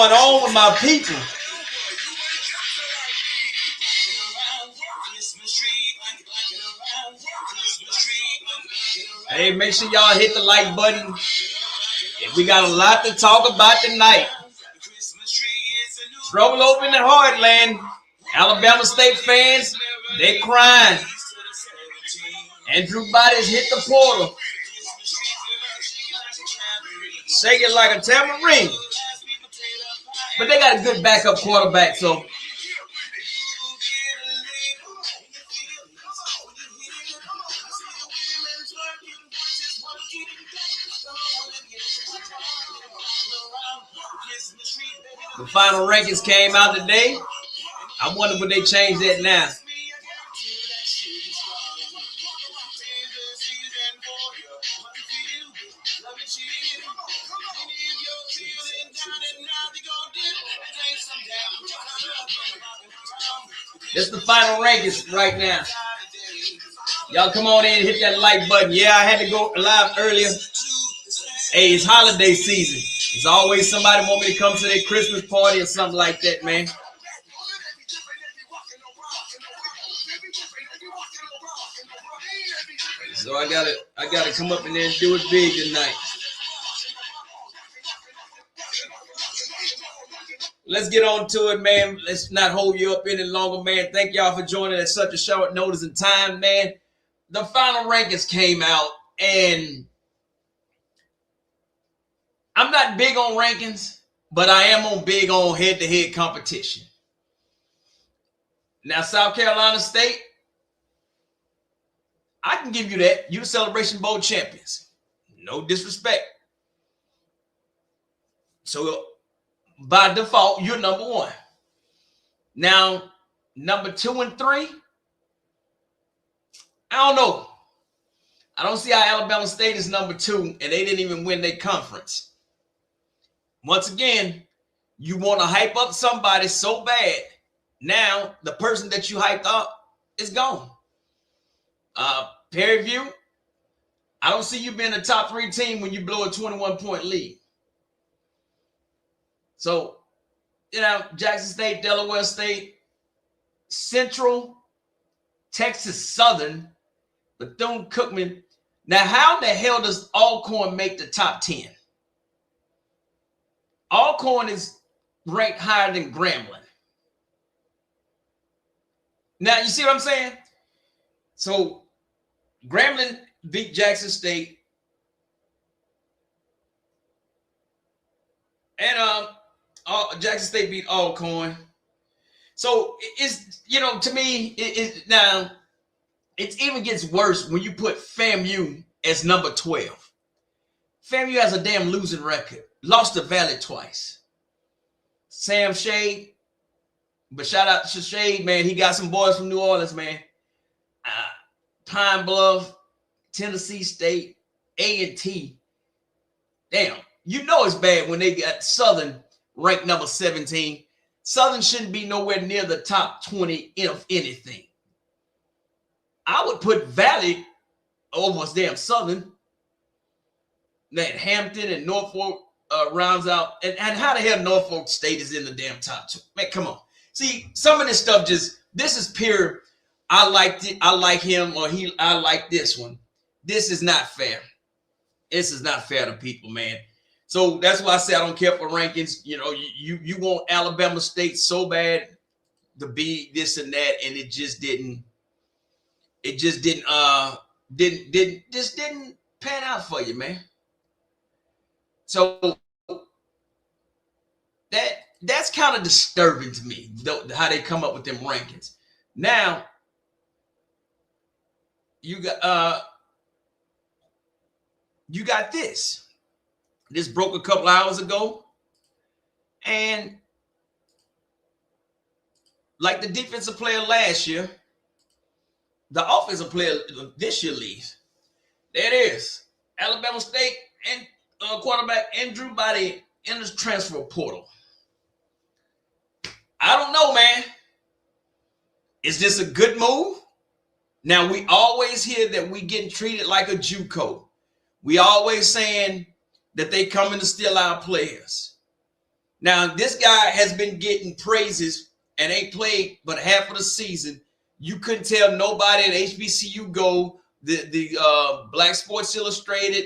going on with my people? Hey, make sure y'all hit the like button. We got a lot to talk about tonight. Trouble over in the heartland. Alabama State fans, they crying. Andrew Body's hit the portal. Shake it like a tambourine. But they got a good backup quarterback, so. The final rankings came out today. I wonder would they change that now. That's the final rankings right now. Y'all come on in and hit that like button. Yeah, I had to go live earlier. Hey, it's holiday season. There's always somebody want me to come to their Christmas party or something like that, man. So I gotta come up in there and do it big tonight. Let's get on to it, man. Let's not hold you up any longer, man. Thank y'all for joining at such a short notice in time, man. The final rankings came out, and I'm not big on rankings, but I am big on head-to-head competition. Now, South Carolina State, I can give you that. You're the Celebration Bowl champions. No disrespect. So, by default, you're number one. Now, number 2 and 3, I don't know. I don't see how Alabama State is number 2, and they didn't even win their conference. Once again, you want to hype up somebody so bad. Now, the person that you hyped up is gone. Perry View, I don't see you being a top 3 team when you blow a 21-point lead. So, Jackson State, Delaware State, Central, Texas Southern, Bethune-Cookman. Now, how the hell does Alcorn make the top 10? Alcorn is ranked higher than Grambling. Now, you see what I'm saying? So, Grambling beat Jackson State. And Jackson State beat Alcorn. So, it's, to me, now, it even gets worse when you put FAMU as number 12. FAMU has a damn losing record. Lost to Valley twice. Sam Shade. But shout out to Shade, man. He got some boys from New Orleans, man. Pine Bluff, Tennessee State, A&T. Damn. It's bad when they got Southern ranked number 17. Southern shouldn't be nowhere near the top 20 of anything. I would put Valley over damn Southern. That Hampton and Norfolk rounds out. And how the hell Norfolk State is in the damn top 2? Man, come on. See, some of this stuff this is pure, I liked it, I like him, or I like this one. This is not fair. This is not fair to people, man. So that's why I say I don't care for rankings. You want Alabama State so bad to be this and that, and it just didn't pan out for you, man. So that's kind of disturbing to me, how they come up with them rankings. Now, you got this. This broke a couple hours ago. And like the defensive player last year, the offensive player this year leaves. There it is. Alabama State and quarterback Andrew Body in the transfer portal. I don't know, man. Is this a good move? Now, we always hear that we getting treated like a JUCO. We always saying that they coming to steal our players. Now, this guy has been getting praises and ain't played but half of the season. You couldn't tell nobody at HBCU Go, the Black Sports Illustrated,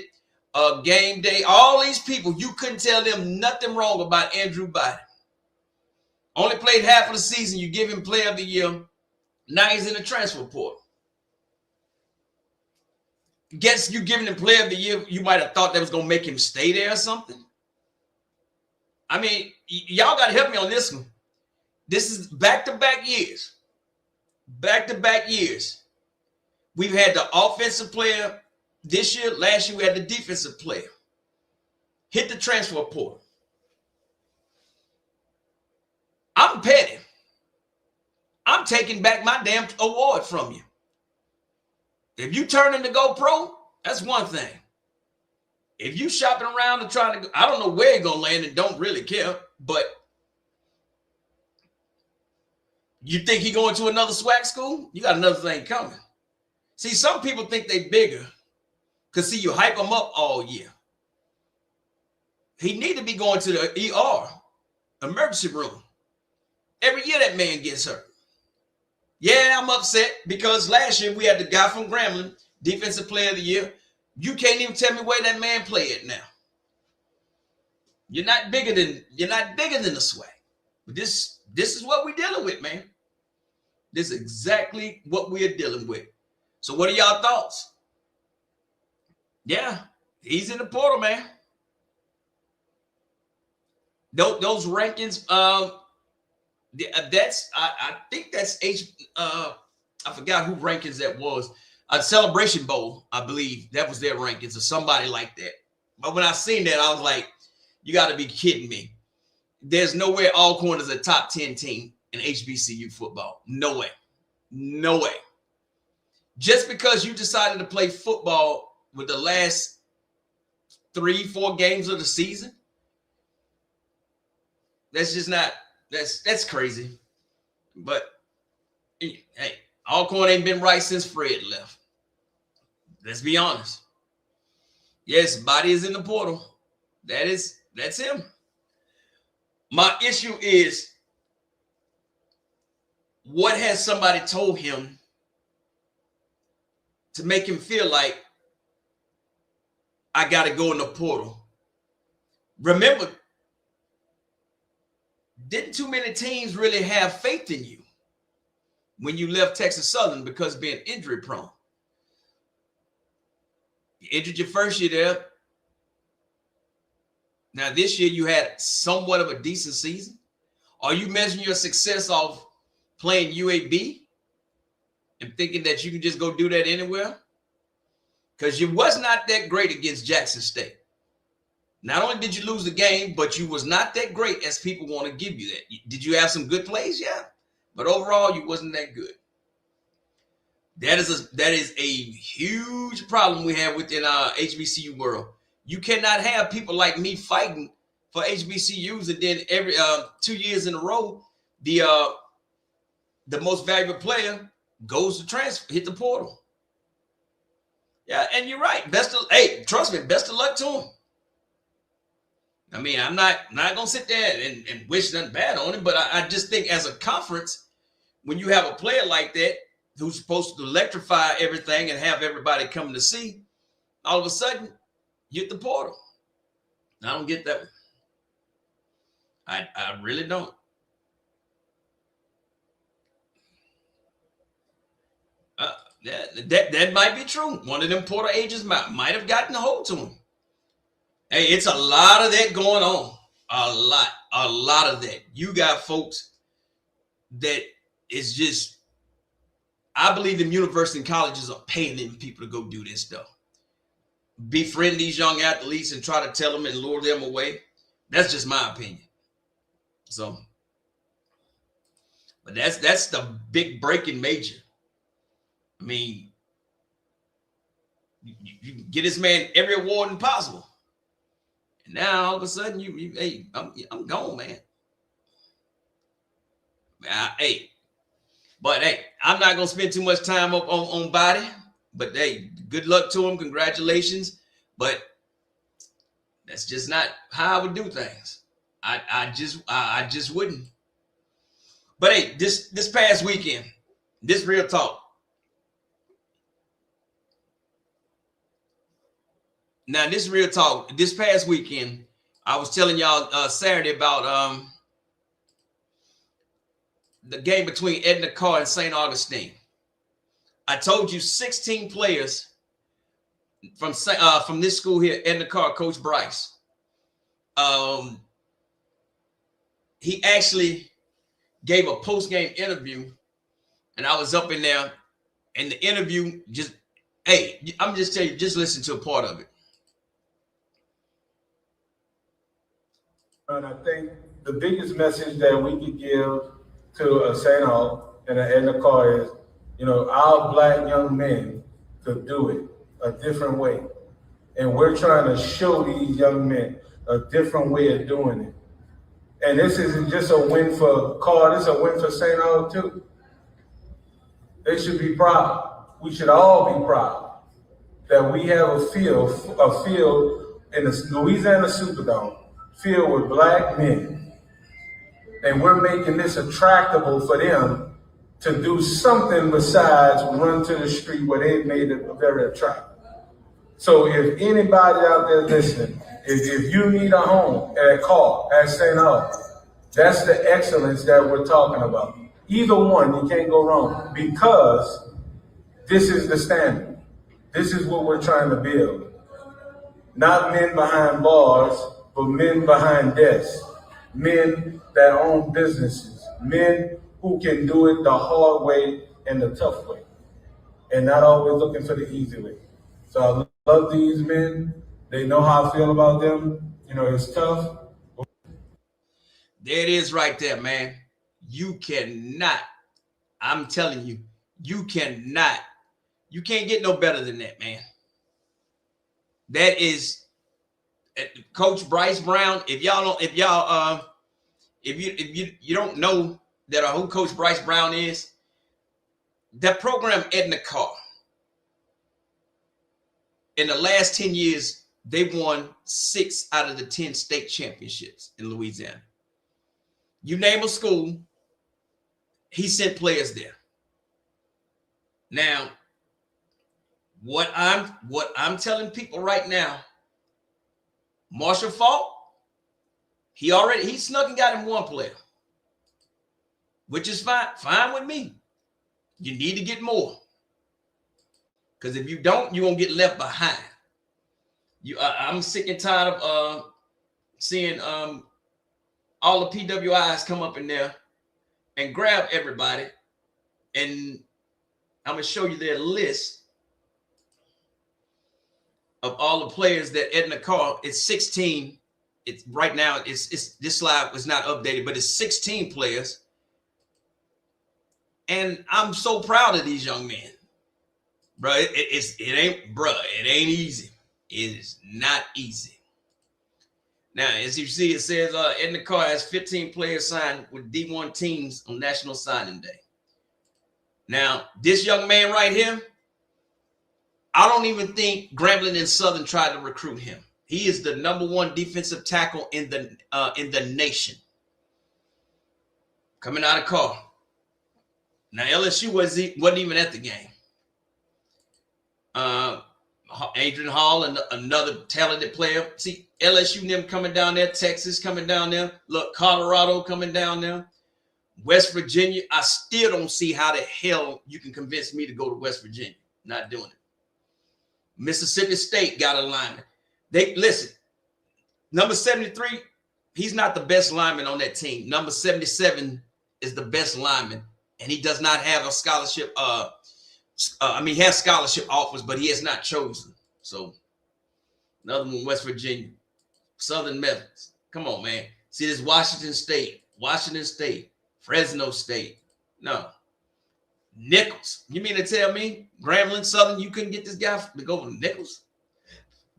Game Day, all these people, you couldn't tell them nothing wrong about Andrew Biden. Only played half of the season. You give him Player of the Year. Now he's in the transfer portal. Guess you giving him Player of the Year, you might have thought that was going to make him stay there or something. I mean, y'all got to help me on this one. This is back-to-back years. Back-to-back years. We've had the offensive player this year. Last year, we had the defensive player. Hit the transfer portal. I'm petty. I'm taking back my damn award from you. If you turn into Go Pro, that's one thing. If you shopping around and trying to, I don't know where you're going to land and don't really care, but you think he going to another SWAC school? You got another thing coming. See, some people think they bigger because, see, you hype them up all year. He need to be going to the ER, emergency room. Every year that man gets hurt. Yeah, I'm upset because last year we had the guy from Grambling, Defensive Player of the Year. You can't even tell me where that man play at now. You're not bigger than the SWAC. But this is what we're dealing with, man. This is exactly what we're dealing with. So what are y'all thoughts? Yeah, he's in the portal, man. Those rankings, that's I think that's I forgot who rankings that was. A Celebration Bowl, I believe that was their rankings or somebody like that. But when I seen that, I was like, you got to be kidding me. There's nowhere Alcorn is a top 10 team in HBCU football. No way. No way. Just because you decided to play football with the last 3-4 games of the season, that's just not, that's crazy. But hey, Alcorn ain't been right since Fred left. Let's be honest. Yes, Body is in the portal. That's him. My issue is, what has somebody told him to make him feel like I got to go in the portal? Remember, didn't too many teams really have faith in you when you left Texas Southern because being injury prone? You injured your first year there. Now this year you had somewhat of a decent season. Are you measuring your success off playing UAB and thinking that you can just go do that anywhere? Because you was not that great against Jackson State. Not only did you lose the game, but you was not that great as people want to give you that. Did you have some good plays? Yeah. But overall, you wasn't that good. That is a huge problem we have within our HBCU world. You cannot have people like me fighting for HBCUs and then every 2 years in a row, the most valuable player goes to transfer, hit the portal. Yeah, and you're right. Trust me, best of luck to him. I mean, I'm not gonna sit there and wish nothing bad on him, but I just think as a conference, when you have a player like that who's supposed to electrify everything and have everybody coming to see, all of a sudden you hit the portal. I don't get that one. I really don't. That might be true. One of them portal agents might have gotten a hold to him. Hey, it's a lot of that going on. A lot of that. You got folks that is just, I believe them university and colleges are paying them people to go do this stuff. Befriend these young athletes and try to tell them and lure them away. That's just my opinion. So, but that's the big breaking major. I mean, you get this man every award possible. And now all of a sudden, hey, I'm gone, man. But I'm not gonna spend too much time up on Body. But hey, good luck to him. Congratulations. But that's just not how I would do things. I just wouldn't. But hey, this past weekend, this real talk. Now, this real talk. This past weekend, I was telling y'all Saturday about the game between Edna Carr and St. Augustine. I told you 16 players from this school here, Edna Carr, Coach Bryce. He actually gave a post-game interview, and I was up in there, and the interview I'm just telling you, just listen to a part of it. And I think the biggest message that we could give to a St. Aug and an Edna Carr is, our Black young men could do it a different way. And we're trying to show these young men a different way of doing it. And this isn't just a win for Carr, this is a win for St. Aug too. They should be proud. We should all be proud that we have a field in the Louisiana Superdome, filled with Black men. And we're making this attractable for them to do something besides run to the street where they've made it very attractive. So if anybody out there listening, if you need a home at Carr, at St. Aug, that's the excellence that we're talking about. Either one, you can't go wrong, because this is the standard. This is what we're trying to build. Not men behind bars, but men behind desks. Men that own businesses. Men who can do it the hard way and the tough way, and not always looking for the easy way. So I love these men. They know how I feel about them. It's tough. There it is right there, man. You cannot, I'm telling you, you can't get no better than that, man. That is Coach Bryce Brown. If you don't know that who Coach Bryce Brown is, that program Edna Carr, in the last 10 years, they've won 6 out of the 10 state championships in Louisiana. You name a school, he sent players there. Now, what I'm telling people right now, Marshall Falk, he snuck and got him one player, which is fine with me. You need to get more, because if you don't, you're gonna get left behind. I'm sick and tired of seeing all the PWIs come up in there and grab everybody, and I'm gonna show you their list of all the players that Edna Carr. It's 16. It's right now. It's this slide was not updated, but it's 16 players, and I'm so proud of these young men, bro. It ain't easy. It is not easy. Now, as you see, it says Edna Carr has 15 players signed with D1 teams on National Signing Day. Now, this young man right here, I don't even think Grambling and Southern tried to recruit him. He is the #1 defensive tackle in the nation. Coming out of Carr. Now, LSU wasn't even at the game. Adrian Hall, and another talented player. See, LSU and them coming down there, Texas coming down there. Look, Colorado coming down there. West Virginia, I still don't see how the hell you can convince me to go to West Virginia. Not doing it. Mississippi State got a lineman. Listen, number 73, he's not the best lineman on that team. Number 77 is the best lineman, and he does not have a scholarship. He has scholarship offers, but he has not chosen. So, another one, West Virginia, Southern Methodist. Come on, man. See, this Washington State, Fresno State. No. Nichols. You mean to tell me, Grambling, Southern, you couldn't get this guy to go to Nichols?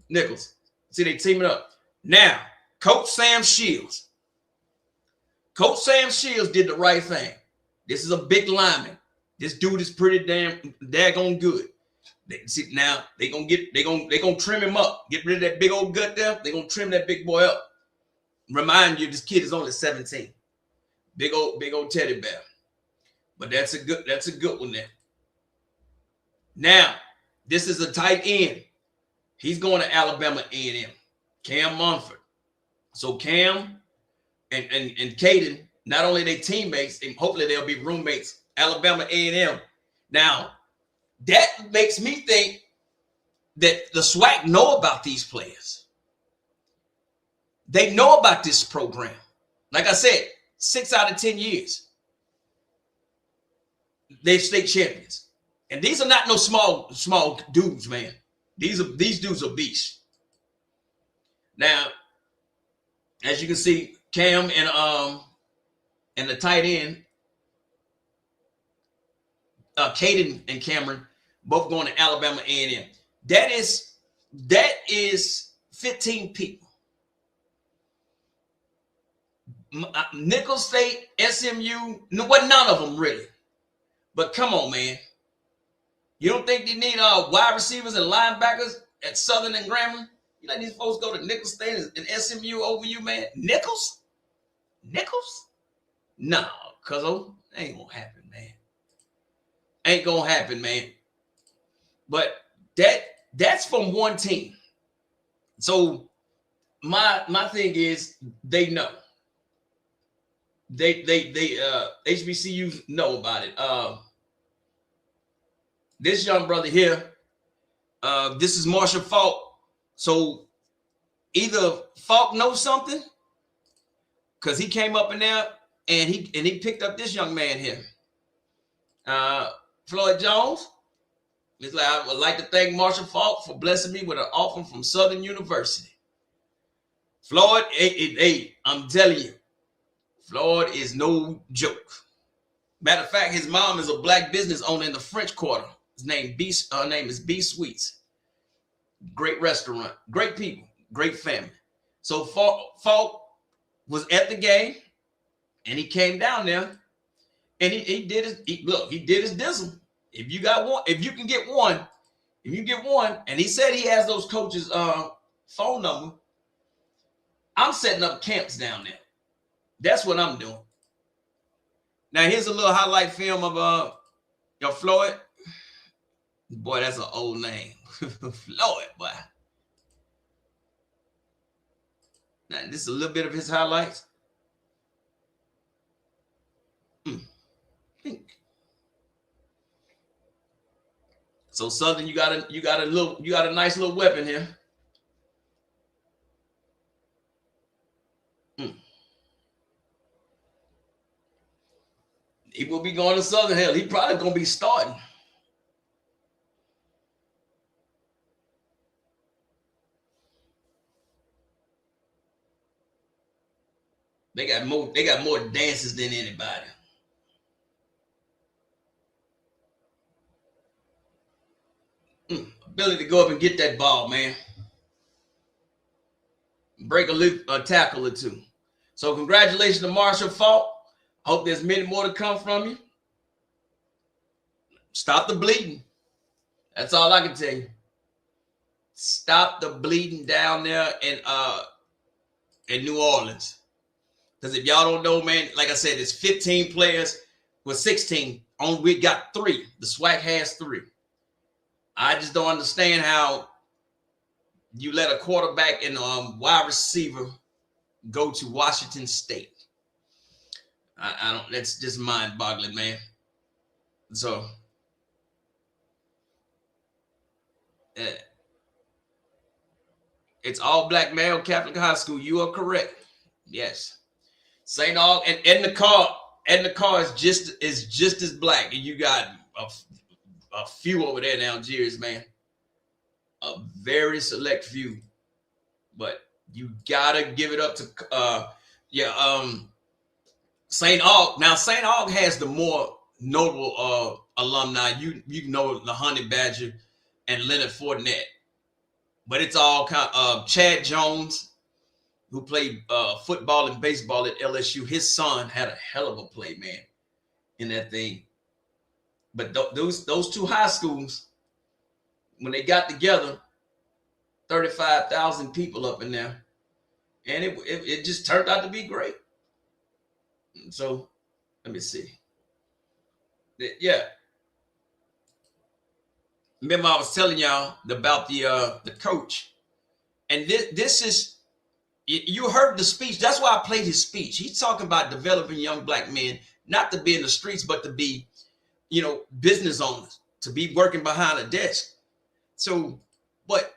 Nichols. See, they teaming up. Now, Coach Sam Shields. Coach Sam Shields did the right thing. This is a big lineman. This dude is pretty daggone good. Now they gonna trim him up. Get rid of that big old gut there. They gonna trim that big boy up. Remind you, this kid is only 17. Big old teddy bear. But that's a good one there. Now, this is a tight end. He's going to Alabama A&M. Cam Munford. So Cam and Caden, not only they teammates, and hopefully they'll be roommates. Alabama A&M. Now, that makes me think that the SWAC know about these players. They know about this program. Like I said, 6 out of 10 years, they're state champions. And these are not no small dudes, man. These dudes are beasts. Now, as you can see, Cam and the tight end, Caden and Cameron, both going to Alabama A&M. That is 15 people. Nicholls State, SMU, well, none of them really. But come on, man. You don't think they need wide receivers and linebackers at Southern and Grambling? You let these folks go to Nicholls State and SMU over you, man? Nicholls? No, cuz ain't gonna happen, man. Ain't gonna happen, man. But that's from one team. So my thing is they know. They HBCUs know about it. This young brother here, this is Marshall Falk. So either Falk knows something, because he came up in there and he picked up this young man here. Floyd Jones. It's like, I would like to thank Marshall Falk for blessing me with an offer from Southern University. Floyd, hey, I'm telling you, Floyd is no joke. Matter of fact, his mom is a black business owner in the French Quarter. Her name is B Sweets. Great restaurant, great people, great family. So Falk was at the game, and he came down there, and he did his dizzle. If you got one, if you get one, and he said he has those coaches' phone number. I'm setting up camps down there. That's what I'm doing. Now here's a little highlight film of your Floyd. Boy, that's an old name. Floyd, boy. Now this is a little bit of his highlights. So Southern, you got a nice little weapon here. He will be going to Southern. Hell, he probably gonna be starting. They got more dances than anybody. Ability to go up and get that ball, man. Break a tackle or two. So congratulations to Marshall Falk. Hope there's many more to come from you. Stop the bleeding. That's all I can tell you. Stop the bleeding down there in New Orleans. Because if y'all don't know, man, like I said, it's 15 players with 16. We got 3. The SWAC has 3. I just don't understand how you let a quarterback and wide receiver go to Washington State. I don't. That's just mind-boggling, man. So, it's all black male Catholic high school. You are correct. Yes, St. Aug and the car is just as black, and you got a few over there in Algiers, man. A very select few, but you gotta give it up to St. Aug. Now St. Aug has the more notable alumni. You know the Honey Badger and Leonard Fournette, but it's all kind of Chad Jones, who played football and baseball at LSU. His son had a hell of a play, man, in that thing. But those 2 high schools, when they got together, 35,000 people up in there, and it just turned out to be great. So let me see. Yeah. Remember, I was telling y'all about the coach, and this is, you heard the speech. That's why I played his speech. He's talking about developing young black men, not to be in the streets, but to be, business owners, to be working behind a desk. So, but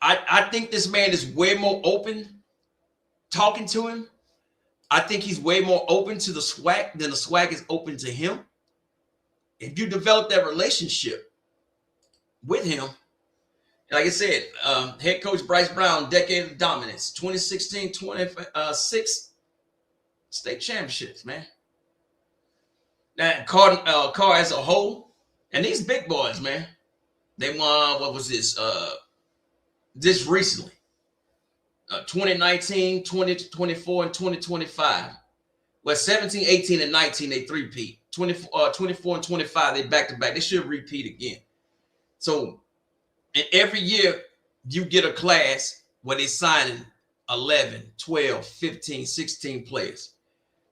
I think this man is way more open talking to him. I think he's way more open to the SWAC than the SWAC is open to him. If you develop that relationship with him, like I said, head coach Bryce Brown, decade of dominance, 2016, 26 state championships, man. Now, Carr as a whole, and these big boys, man, they won, what was this? This recently. 2019, 2024, and 2025. Well, 17, 18, and 19, they three-peat. 24 and 25, they back-to-back. They should repeat again. So, and every year, you get a class where they signing 11, 12, 15, 16 players.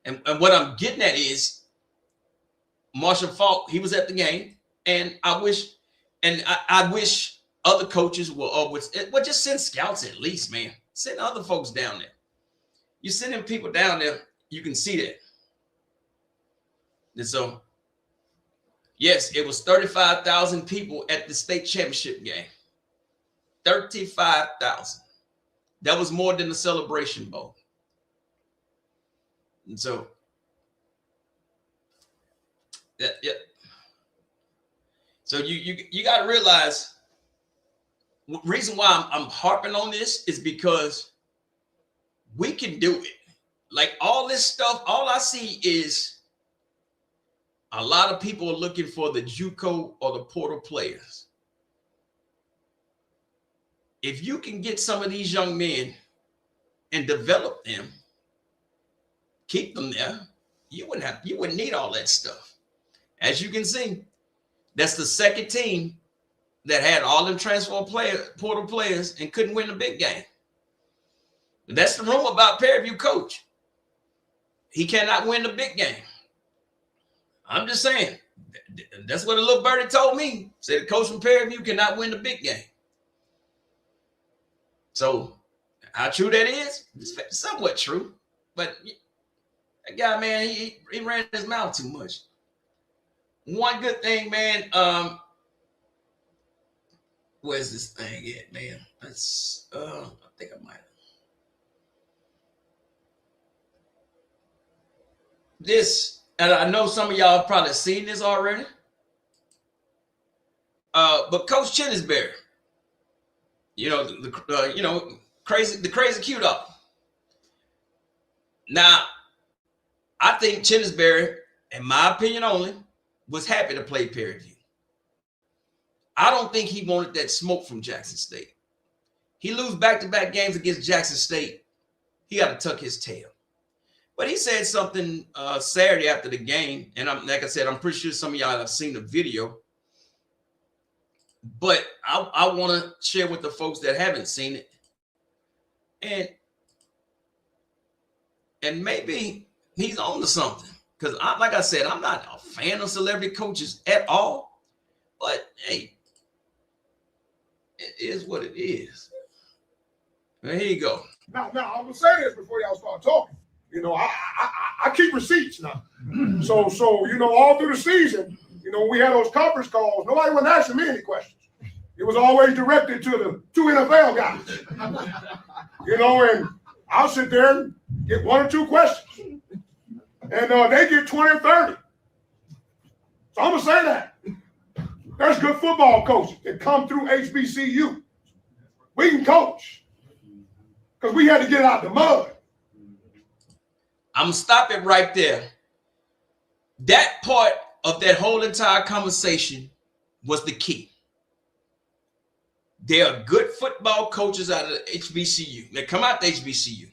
And what I'm getting at is, Marshall Faulk, he was at the game, and I wish other coaches will just send scouts at least, man. Send other folks down there. You sending people down there, you can see that. And so, yes, it was 35,000 people at the state championship game. 35,000. That was more than the Celebration Bowl. And so, yeah. So you got to realize, the reason why I'm harping on this is because we can do it. Like all this stuff, all I see is a lot of people are looking for the JUCO or the portal players. If you can get some of these young men and develop them, keep them there, you wouldn't need all that stuff. As you can see, that's the second team that had all them portal players and couldn't win the big game. That's the rumor about Prairie View coach. He cannot win the big game. I'm just saying. That's what a little birdie told me. Said the coach from Prairie View cannot win the big game. So how true that is? It's somewhat true. But that guy, man, he ran his mouth too much. One good thing, man, where's this thing at, man? That's I think I might have. This, and I know some of y'all have probably seen this already. But Coach Chinnisberry, the crazy cute dog. Now, I think Chinnisberry, in my opinion only, was happy to play Prairie View. I don't think he wanted that smoke from Jackson State. He lose back-to-back games against Jackson State. He got to tuck his tail. But he said something Saturday after the game, and like I said, I'm pretty sure some of y'all have seen the video. But I want to share with the folks that haven't seen it, and maybe he's on to something. Because, like I said, I'm not a fan of celebrity coaches at all. But hey, it is what it is. Well, here you go. Now, I'm gonna say this before y'all start talking. I keep receipts now. So all through the season, we had those conference calls. Nobody was asking me any questions. It was always directed to the two NFL guys. And I'll sit there and get one or two questions. And they get 20 or 30. So I'm gonna say that. There's good football coaches that come through HBCU. We can coach. Because we had to get out the mud. I'm going to stop it right there. That part of that whole entire conversation was the key. There are good football coaches out of the HBCU. They come out the HBCU.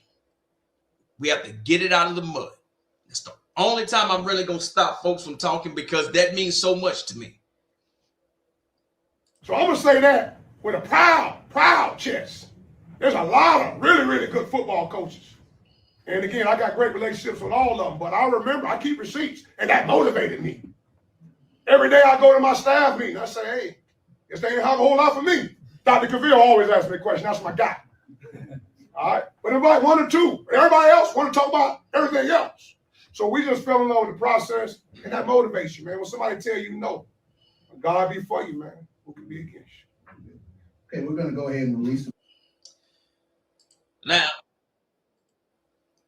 We have to get it out of the mud. That's the only time I'm really going to stop folks from talking, because that means so much to me. So I'm going to say that. with a proud chest. There's a lot of really good football coaches. And again, I got great relationships with all of them, but I remember, I keep receipts, and that motivated me. Every day I go to my staff meeting, I say, hey, this ain't have a whole lot for me. Dr. Cavill always asks me a question. That's my guy. All right. But everybody one or two. Everybody else want to talk about everything else. So we just fell in love with the process, and that motivates you, man. When somebody tell you no, God be for you, man. Who can be against you? Okay, we're going to go ahead and release. Now,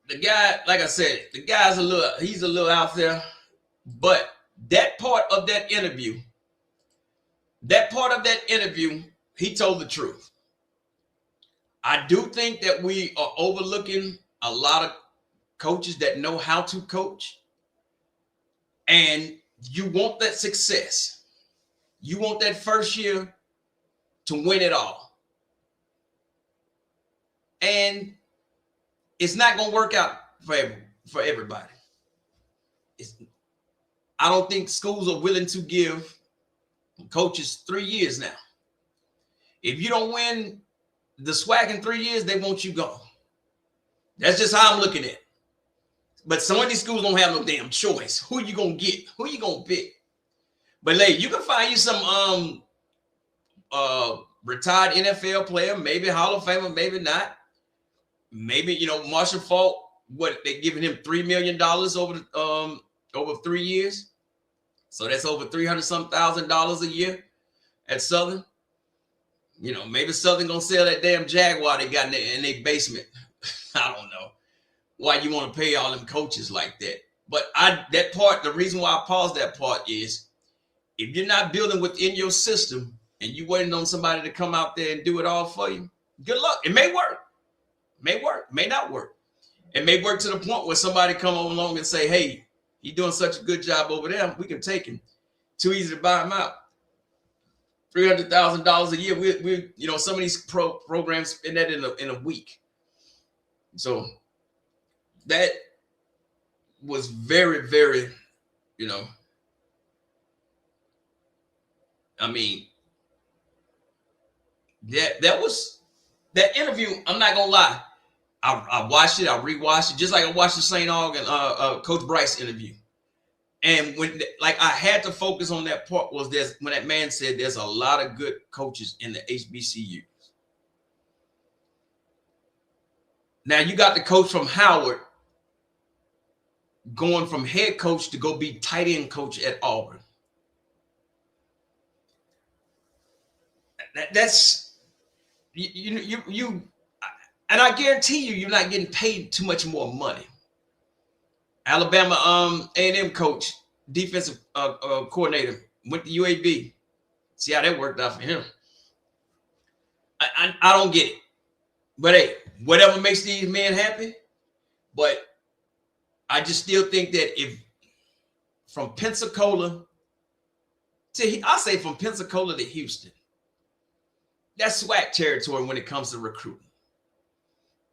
the guy, like I said, the guy's he's a little out there, but that part of that interview, he told the truth. I do think that we are overlooking a lot of coaches that know how to coach, and you want that success. You want that first year to win it all. And it's not going to work out for everybody. I don't think schools are willing to give coaches 3 years now. If you don't win the SWAC in 3 years, they want you gone. That's just how I'm looking at it. But some of these schools don't have no damn choice. Who you going to get? Who you going to pick? But lady, you can find you some retired NFL player, maybe Hall of Famer, maybe not. Maybe, Marshall Faulk, what, they giving him $3 million over 3 years. So that's over $300,000 a year at Southern. Maybe Southern gonna sell that damn Jaguar they got in their basement. I don't know why you want to pay all them coaches like that. But the reason why I paused that part is if you're not building within your system and you waiting on somebody to come out there and do it all for you, good luck. It may work. May work, may not work. It may work to the point where somebody come along and say, hey, he's doing such a good job over there, we can take him. Too easy to buy him out. $300,000 a year. We some of these programs spend that in a week. So that was very, very, I mean, that interview, I'm not gonna lie. I watched it, I rewatched it, just like I watched the St. Aug and Coach Bryce interview. And when I had to focus on that part was when that man said there's a lot of good coaches in the HBCUs. Now you got the coach from Howard going from head coach to go be tight end coach at Auburn. That's you and I guarantee you're not getting paid too much more money. Alabama A&M coach, defensive coordinator, went to UAB. See how that worked out for him. I don't get it. But hey, whatever makes these men happy. But I just still think that if from Pensacola from Pensacola to Houston, that's SWAC territory when it comes to recruiting.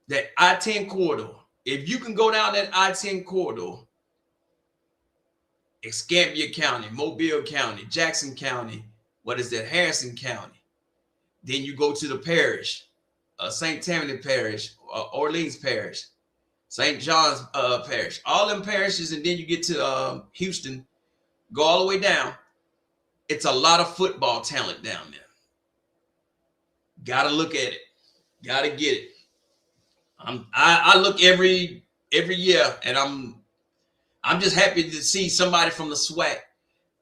That I-10 corridor. If you can go down that I-10 corridor, Escambia County, Mobile County, Jackson County, Harrison County. Then you go to the parish, St. Tammany Parish, Orleans Parish, St. John's Parish, all them parishes, and then you get to Houston, go all the way down. It's a lot of football talent down there. Got to look at it. Got to get it. I look every year, and I'm just happy to see somebody from the SWAC.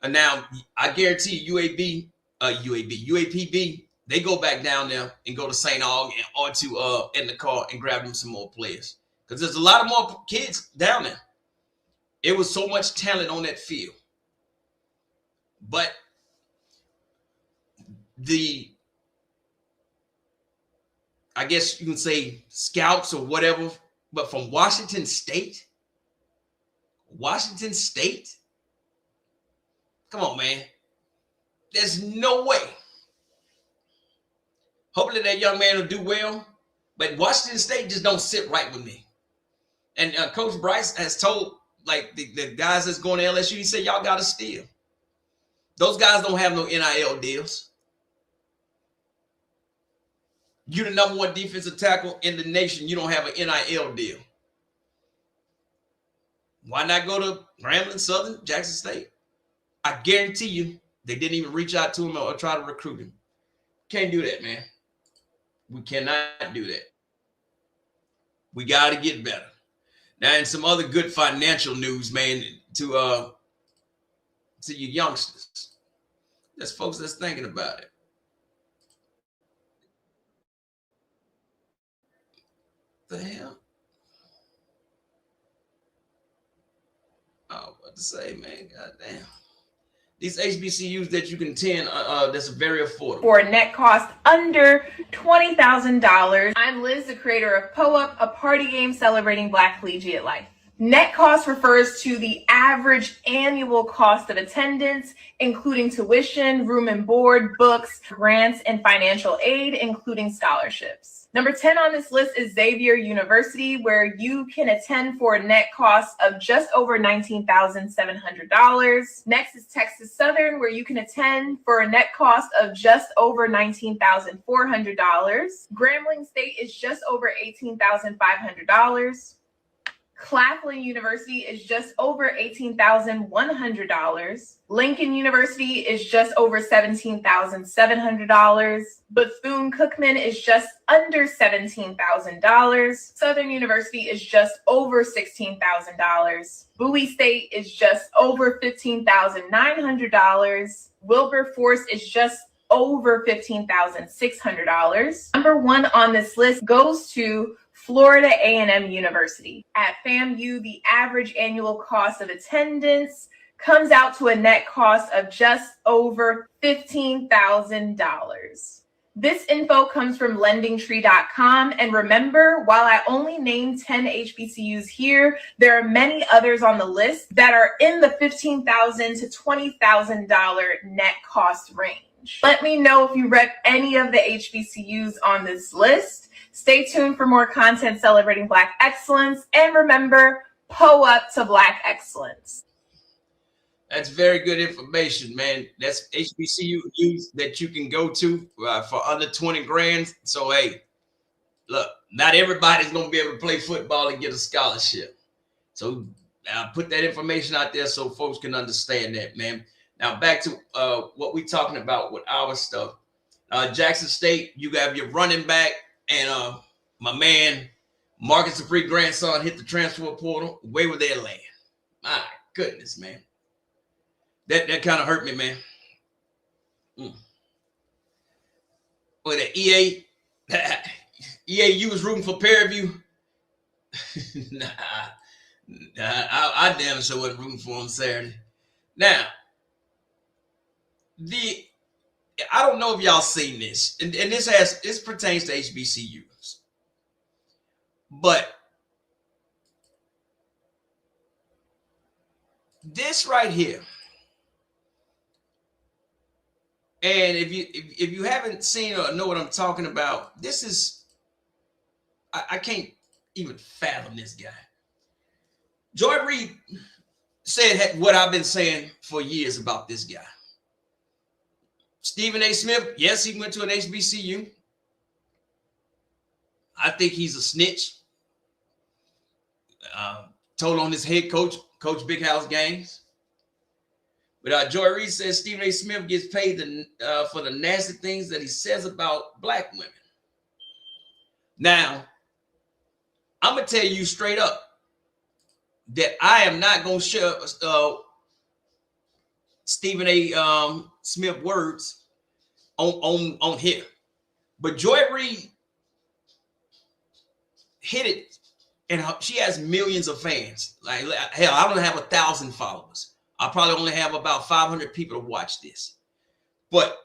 And now I guarantee UAPB, they go back down there and go to St. Aug or to Endicott and grab them some more players, because there's a lot of more kids down there. It was so much talent on that field, but I guess you can say scouts or whatever, but from Washington State. Come on, man. There's no way. Hopefully that young man will do well, but Washington State just don't sit right with me. And Coach Bryce has told the guys that's going to LSU, he said, y'all got to steal. Those guys don't have no NIL deals. You're the number one defensive tackle in the nation. You don't have an NIL deal. Why not go to Grambling, Southern, Jackson State? I guarantee you they didn't even reach out to him or try to recruit him. Can't do that, man. We cannot do that. We got to get better. Now, and some other good financial news, man, to you youngsters. There's folks that's thinking about it. The hell? Oh, what to say, man? Goddamn. These HBCUs that you can attend, that's very affordable. For a net cost under $20,000. I'm Liz, the creator of PWIs, a party game celebrating Black collegiate life. Net cost refers to the average annual cost of attendance, including tuition, room and board, books, grants, and financial aid, including scholarships. Number 10 on this list is Xavier University, where you can attend for a net cost of just over $19,700. Next is Texas Southern, where you can attend for a net cost of just over $19,400. Grambling State is just over $18,500. Claflin University is just over $18,100. Lincoln University is just over $17,700. Bethune-Cookman is just under $17,000. Southern University is just over $16,000. Bowie State is just over $15,900. Wilberforce is just over $15,600. Number 1 on this list goes to Florida A&M University. At FAMU, the average annual cost of attendance comes out to a net cost of just over $15,000. This info comes from lendingtree.com. And remember, while I only named 10 HBCUs here, there are many others on the list that are in the $15,000 to $20,000 net cost range. Let me know if you rep any of the HBCUs on this list. Stay tuned for more content celebrating Black excellence. And remember, PWIs to Black excellence. That's very good information, man. That's HBCUs that you can go to for under 20 grand. So, hey, look, not everybody's going to be able to play football and get a scholarship. So I'll put that information out there so folks can understand that, man. Now, back to what we're talking about with our stuff. Jackson State, you have your running back. And my man, Marcus Dupree grandson, hit the transfer portal. Where would they land? My goodness, man. That kind of hurt me, man. Well, the EAU was rooting for Fairview. Nah, I damn sure wasn't rooting for him Saturday. Now, I don't know if y'all seen this, and this pertains to HBCUs, but this right here, and if you haven't seen or know what I'm talking about, this is I can't even fathom this guy. Joy Reid said what I've been saying for years about this guy. Stephen A. Smith, yes, he went to an HBCU. I think he's a snitch. Told on his head coach, Coach Big House Gaines. But Joy Reid says Stephen A. Smith gets paid for the nasty things that he says about Black women. Now, I'm going to tell you straight up that I am not going to share Stephen A. Smith words on here, but Joy Reid hit it, and she has millions of fans. Like hell, I don't have 1,000 followers. I probably only have about 500 people to watch this, but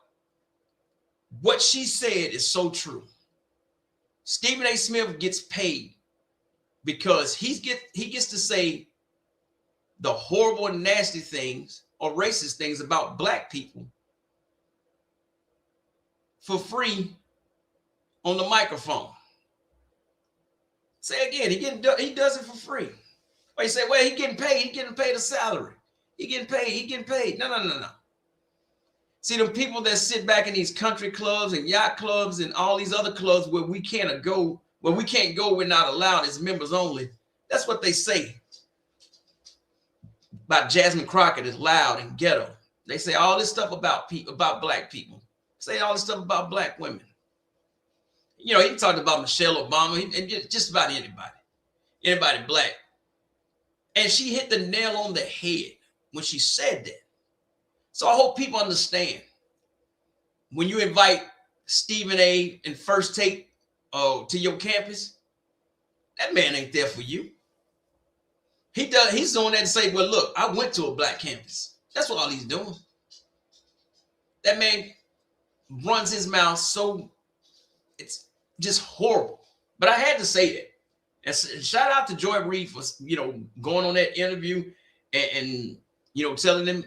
what she said is so true. Stephen A. Smith gets paid because he gets to say the horrible and nasty things or racist things about Black people for free on the microphone. Say again, he does it for free. Or you say, well, he getting paid a salary. He getting paid. No. See, the people that sit back in these country clubs and yacht clubs and all these other clubs where we can't go, we're not allowed as members only. That's what they say about Jasmine Crockett is loud and ghetto. They say all this stuff about black people. Say all this stuff about black women. You know, he talked about Michelle Obama and just about anybody black. And she hit the nail on the head when she said that. So I hope people understand when you invite Stephen A. and First Take to your campus, that man ain't there for you. He's doing that to say, well, look, I went to a black campus. That's what all he's doing. That man runs his mouth so it's just horrible. But I had to say that. And shout out to Joy Reid for, going on that interview and telling him.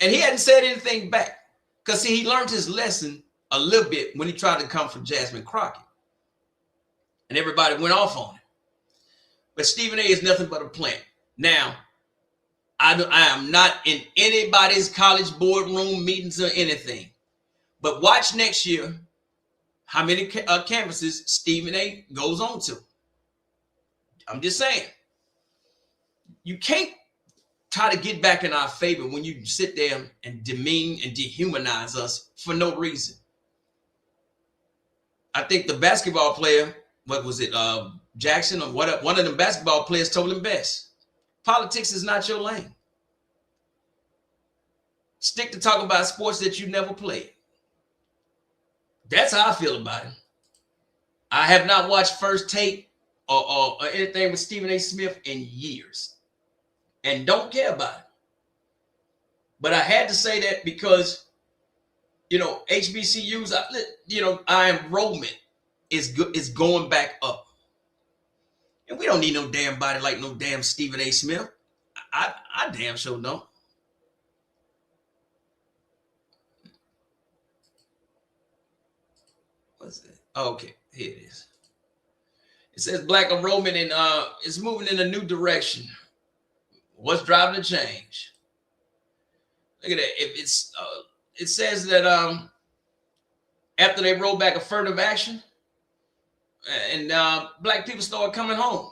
And he hadn't said anything back. Because, see, he learned his lesson a little bit when he tried to come for Jasmine Crockett. And everybody went off on him. But Stephen A. is nothing but a plant. Now, I am not in anybody's college boardroom meetings or anything. But watch next year how many campuses Stephen A. goes on to. I'm just saying. You can't try to get back in our favor when you sit there and demean and dehumanize us for no reason. I think the basketball player, what was it, Jackson, or one of them basketball players told him best. Politics is not your lane. Stick to talking about sports that you never played. That's how I feel about it. I have not watched First Take or anything with Stephen A. Smith in years and don't care about it. But I had to say that because, HBCUs, our enrollment is going back up. And we don't need no damn body like no damn Stephen A. Smith. I damn sure don't. What's that? Okay, here it is. It says black enrollment is moving in a new direction. What's driving the change? Look at that. It says that after they rolled back affirmative action, and black people started coming home.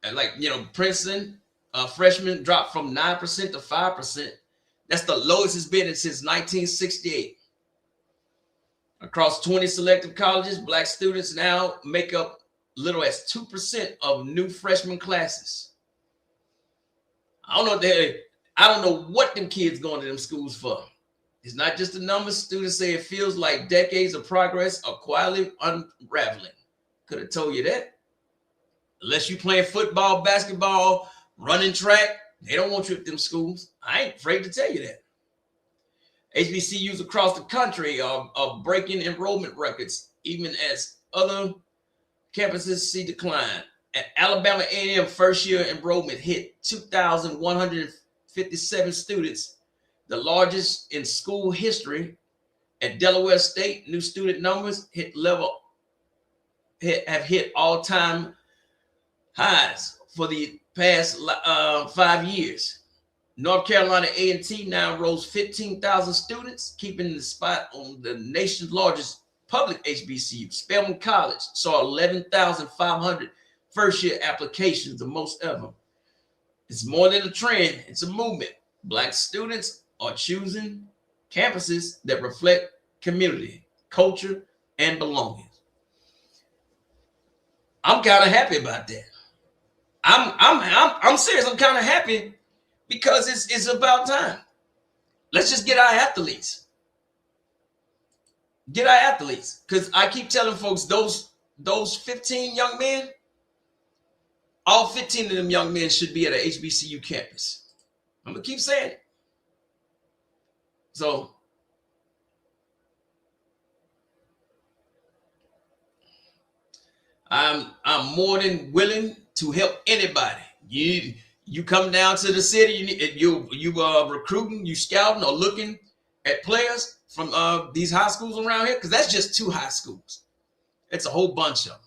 And Princeton, freshmen dropped from 9% to 5%. That's the lowest it's been since 1968. Across 20 selective colleges, black students now make up little as 2% of new freshman classes. I don't know what them kids going to them schools for. It's not just the numbers. Students say it feels like decades of progress are quietly unraveling. Could have told you that. Unless you playing football, basketball, running track, they don't want you at them schools. I ain't afraid to tell you that. HBCUs across the country are breaking enrollment records, even as other campuses see decline. At Alabama A&M, first-year enrollment hit 2,157 students, the largest in school history. At Delaware State, new student numbers have hit all-time highs for the past 5 years. North Carolina A&T now enrolls 15,000 students, keeping the spot on the nation's largest public HBCU. Spelman College saw 11,500 first-year applications, the most ever. It's more than a trend, it's a movement. Black students are choosing campuses that reflect community, culture, and belonging. I'm kind of happy about that. I'm serious. I'm kind of happy because it's about time. Let's just get our athletes. Get our athletes. Because I keep telling folks, those 15 young men, all 15 of them young men should be at an HBCU campus. I'm going to keep saying it. So, I'm more than willing to help anybody. You come down to the city, you recruiting, you scouting or looking at players from these high schools around here, because that's just 2 high schools. It's a whole bunch of them.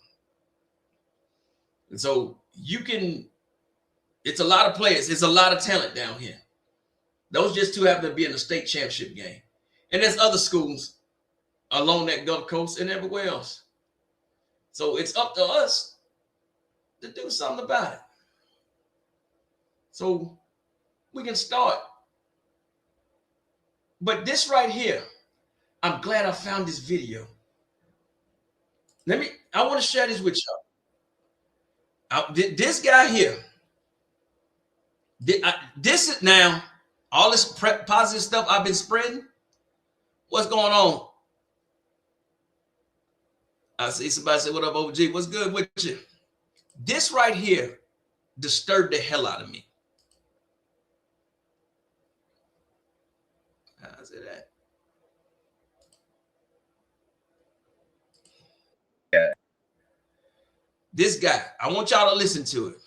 And so it's a lot of players. It's a lot of talent down here. Those just two happen to be in the state championship game. And there's other schools along that Gulf Coast and everywhere else. So it's up to us to do something about it. So we can start. But this right here, I'm glad I found this video. I want to share this with y'all. This guy here, this is now, all this positive stuff I've been spreading. What's going on? I see somebody say, what up, OG? What's good with you? This right here disturbed the hell out of me. I say that. Yeah. This guy, I want y'all to listen to it.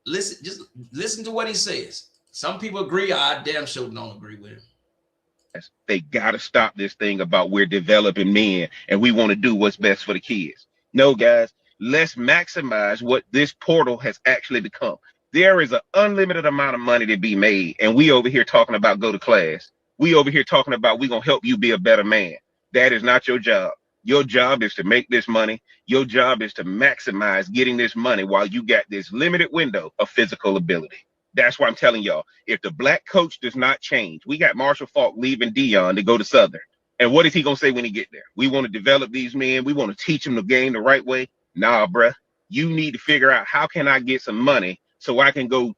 Just listen to what he says. Some people agree. I damn sure don't agree with him. They got to stop this thing about we're developing men and we want to do what's best for the kids. No, guys, let's maximize what this portal has actually become. There is an unlimited amount of money to be made. And we over here talking about go to class. We over here talking about we're going to help you be a better man. That is not your job. Your job is to make this money. Your job is to maximize getting this money while you got this limited window of physical ability. That's why I'm telling y'all, if the black coach does not change, we got Marshall Faulk leaving Dion to go to Southern. And what is he going to say when he get there? We want to develop these men. We want to teach them the game the right way. Nah, bruh, you need to figure out how can I get some money so I can go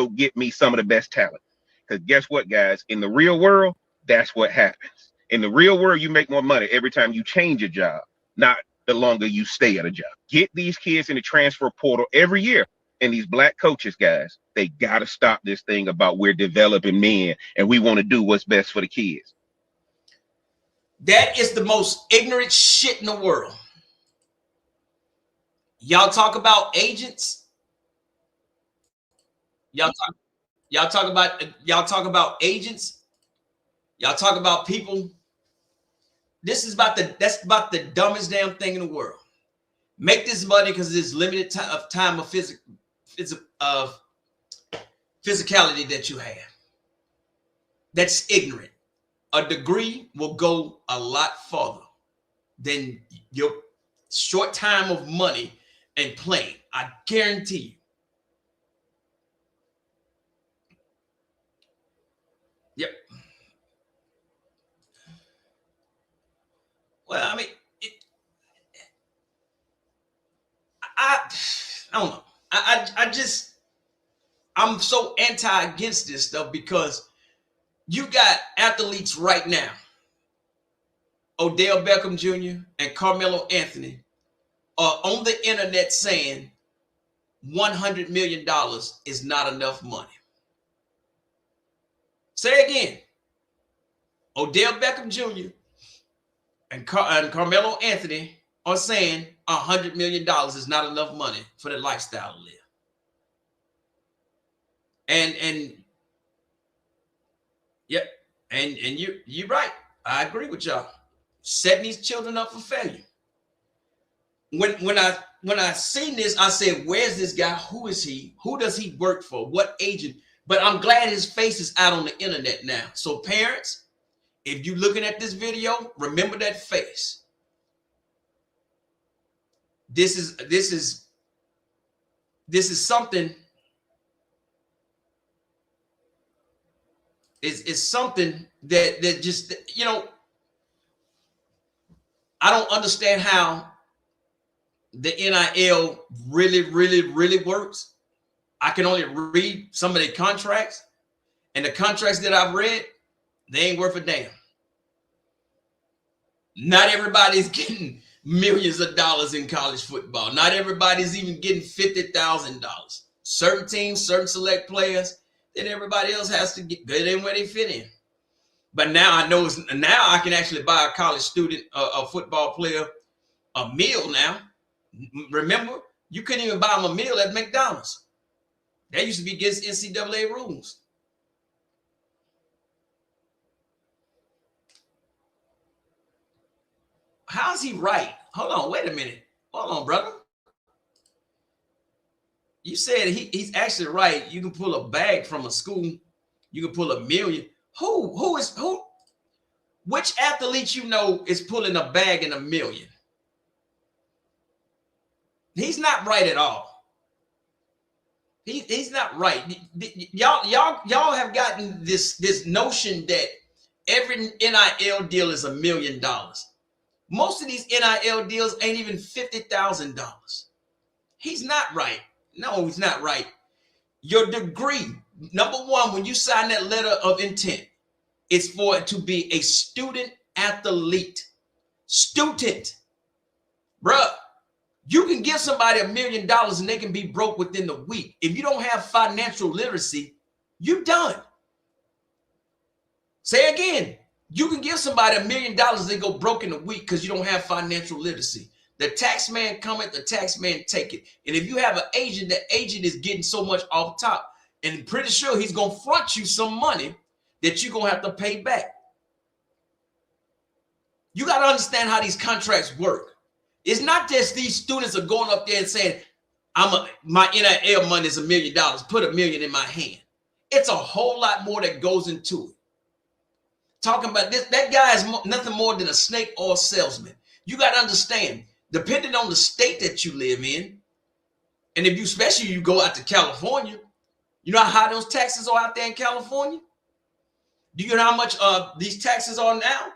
get me some of the best talent. Because guess what, guys? In the real world, that's what happens. In the real world, you make more money every time you change your job, not the longer you stay at a job. Get these kids in the transfer portal every year. And these black coaches, guys, they got to stop this thing about we're developing men and we want to do what's best for the kids. That is the most ignorant shit in the world. Y'all talk about agents. Y'all talk about agents. Y'all talk about people. That's about the dumbest damn thing in the world. Make this money because it's limited time of physicality that you have. That's ignorant. A degree will go a lot farther than your short time of money and playing. I guarantee you. Yep. Well, I mean, I don't know. I'm so against this stuff because you got athletes right now, Odell Beckham Jr. and Carmelo Anthony are on the internet saying $100 million is not enough money. Say again. Odell Beckham Jr. and Carmelo Anthony are saying $100 million is not enough money for the lifestyle to live. And yep, and you're right. I agree with y'all. Setting these children up for failure. When I seen this, I said, where's this guy? Who is he? Who does he work for? What agent? But I'm glad his face is out on the internet now. So parents, if you're looking at this video, remember that face. This is something. It's something that just, you know, I don't understand how the NIL really works. I can only read some of the contracts, and the contracts that I've read, they ain't worth a damn. Not everybody's getting millions of dollars in college football. Not everybody's even getting $50,000. Certain teams, certain select players, then everybody else has to get in where they fit in. But now I know now I can actually buy a college student, a football player, a meal now. Remember, you couldn't even buy them a meal at McDonald's. That used to be against NCAA rules. How's he right? Hold on, wait a minute. Hold on, brother. You said he's actually right. You can pull a bag from a school. You can pull $1 million. Who? Which athlete you know is pulling a bag and $1 million? He's not right at all. He's not right. Y'all have gotten this notion that every NIL deal is $1 million. Most of these NIL deals ain't even $50,000. He's not right. No, he's not right. Your degree, number one, when you sign that letter of intent, it's for it to be a student athlete. Student. Bruh, you can give somebody $1 million and they can be broke within the week. If you don't have financial literacy, you're done. Say again, you can give somebody $1 million and they go broke in a week because you don't have financial literacy. The tax man cometh, the tax man take it. And if you have an agent, that agent is getting so much off top, and pretty sure he's going to front you some money that you're going to have to pay back. You got to understand how these contracts work. It's not just these students are going up there and saying, my NIL money is $1 million, put $1 million in my hand. It's a whole lot more that goes into it. Talking about this, that guy is nothing more than a snake oil salesman. You got to understand, depending on the state that you live in, and if you, especially you go out to California, you know how high those taxes are out there in California? Do you know how much these taxes are now?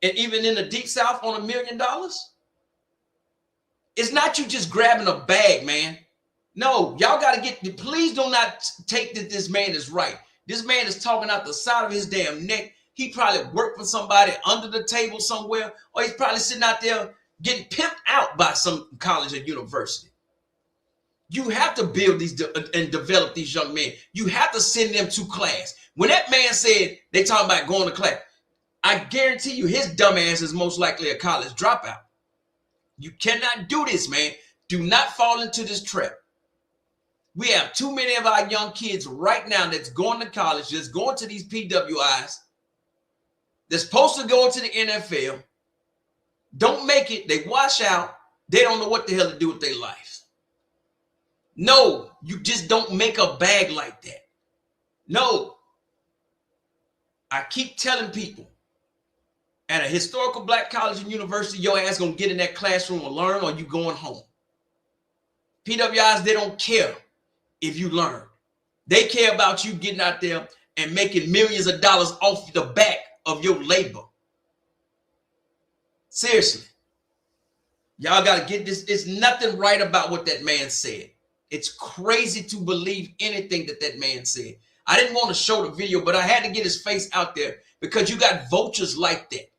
And even in the deep South on $1 million? It's not you just grabbing a bag, man. No, y'all got to get, please do not take that this man is right. This man is talking out the side of his damn neck. He probably worked for somebody under the table somewhere, or he's probably sitting out there getting pimped out by some college or university. You have to build these and develop these young men. You have to send them to class. When that man said they talking about going to class, I guarantee you his dumb ass is most likely a college dropout. You cannot do this, man. Do not fall into this trap. We have too many of our young kids right now that's going to college, just going to these PWIs. They're supposed to go into the NFL. Don't make it. They wash out. They don't know what the hell to do with their life. No, you just don't make a bag like that. No. I keep telling people, at a historical black college and university, your ass gonna get in that classroom and learn, or you going home. PWIs, they don't care if you learn. They care about you getting out there and making millions of dollars off the back of your labor. Seriously. Y'all got to get this. It's nothing right about what that man said. It's crazy to believe anything that man said. I didn't want to show the video, but I had to get his face out there because you got vultures like that.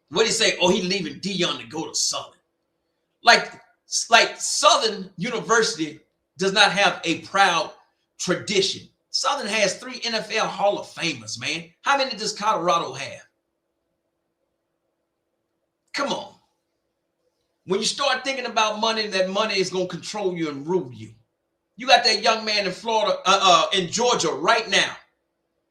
What did he say? Oh, he leaving Dion to go to Southern. Like Southern University does not have a proud tradition. Southern has 3 NFL Hall of Famers, man. How many does Colorado have? Come on. When you start thinking about money, that money is going to control you and rule you. You got that young man in Florida, in Georgia right now.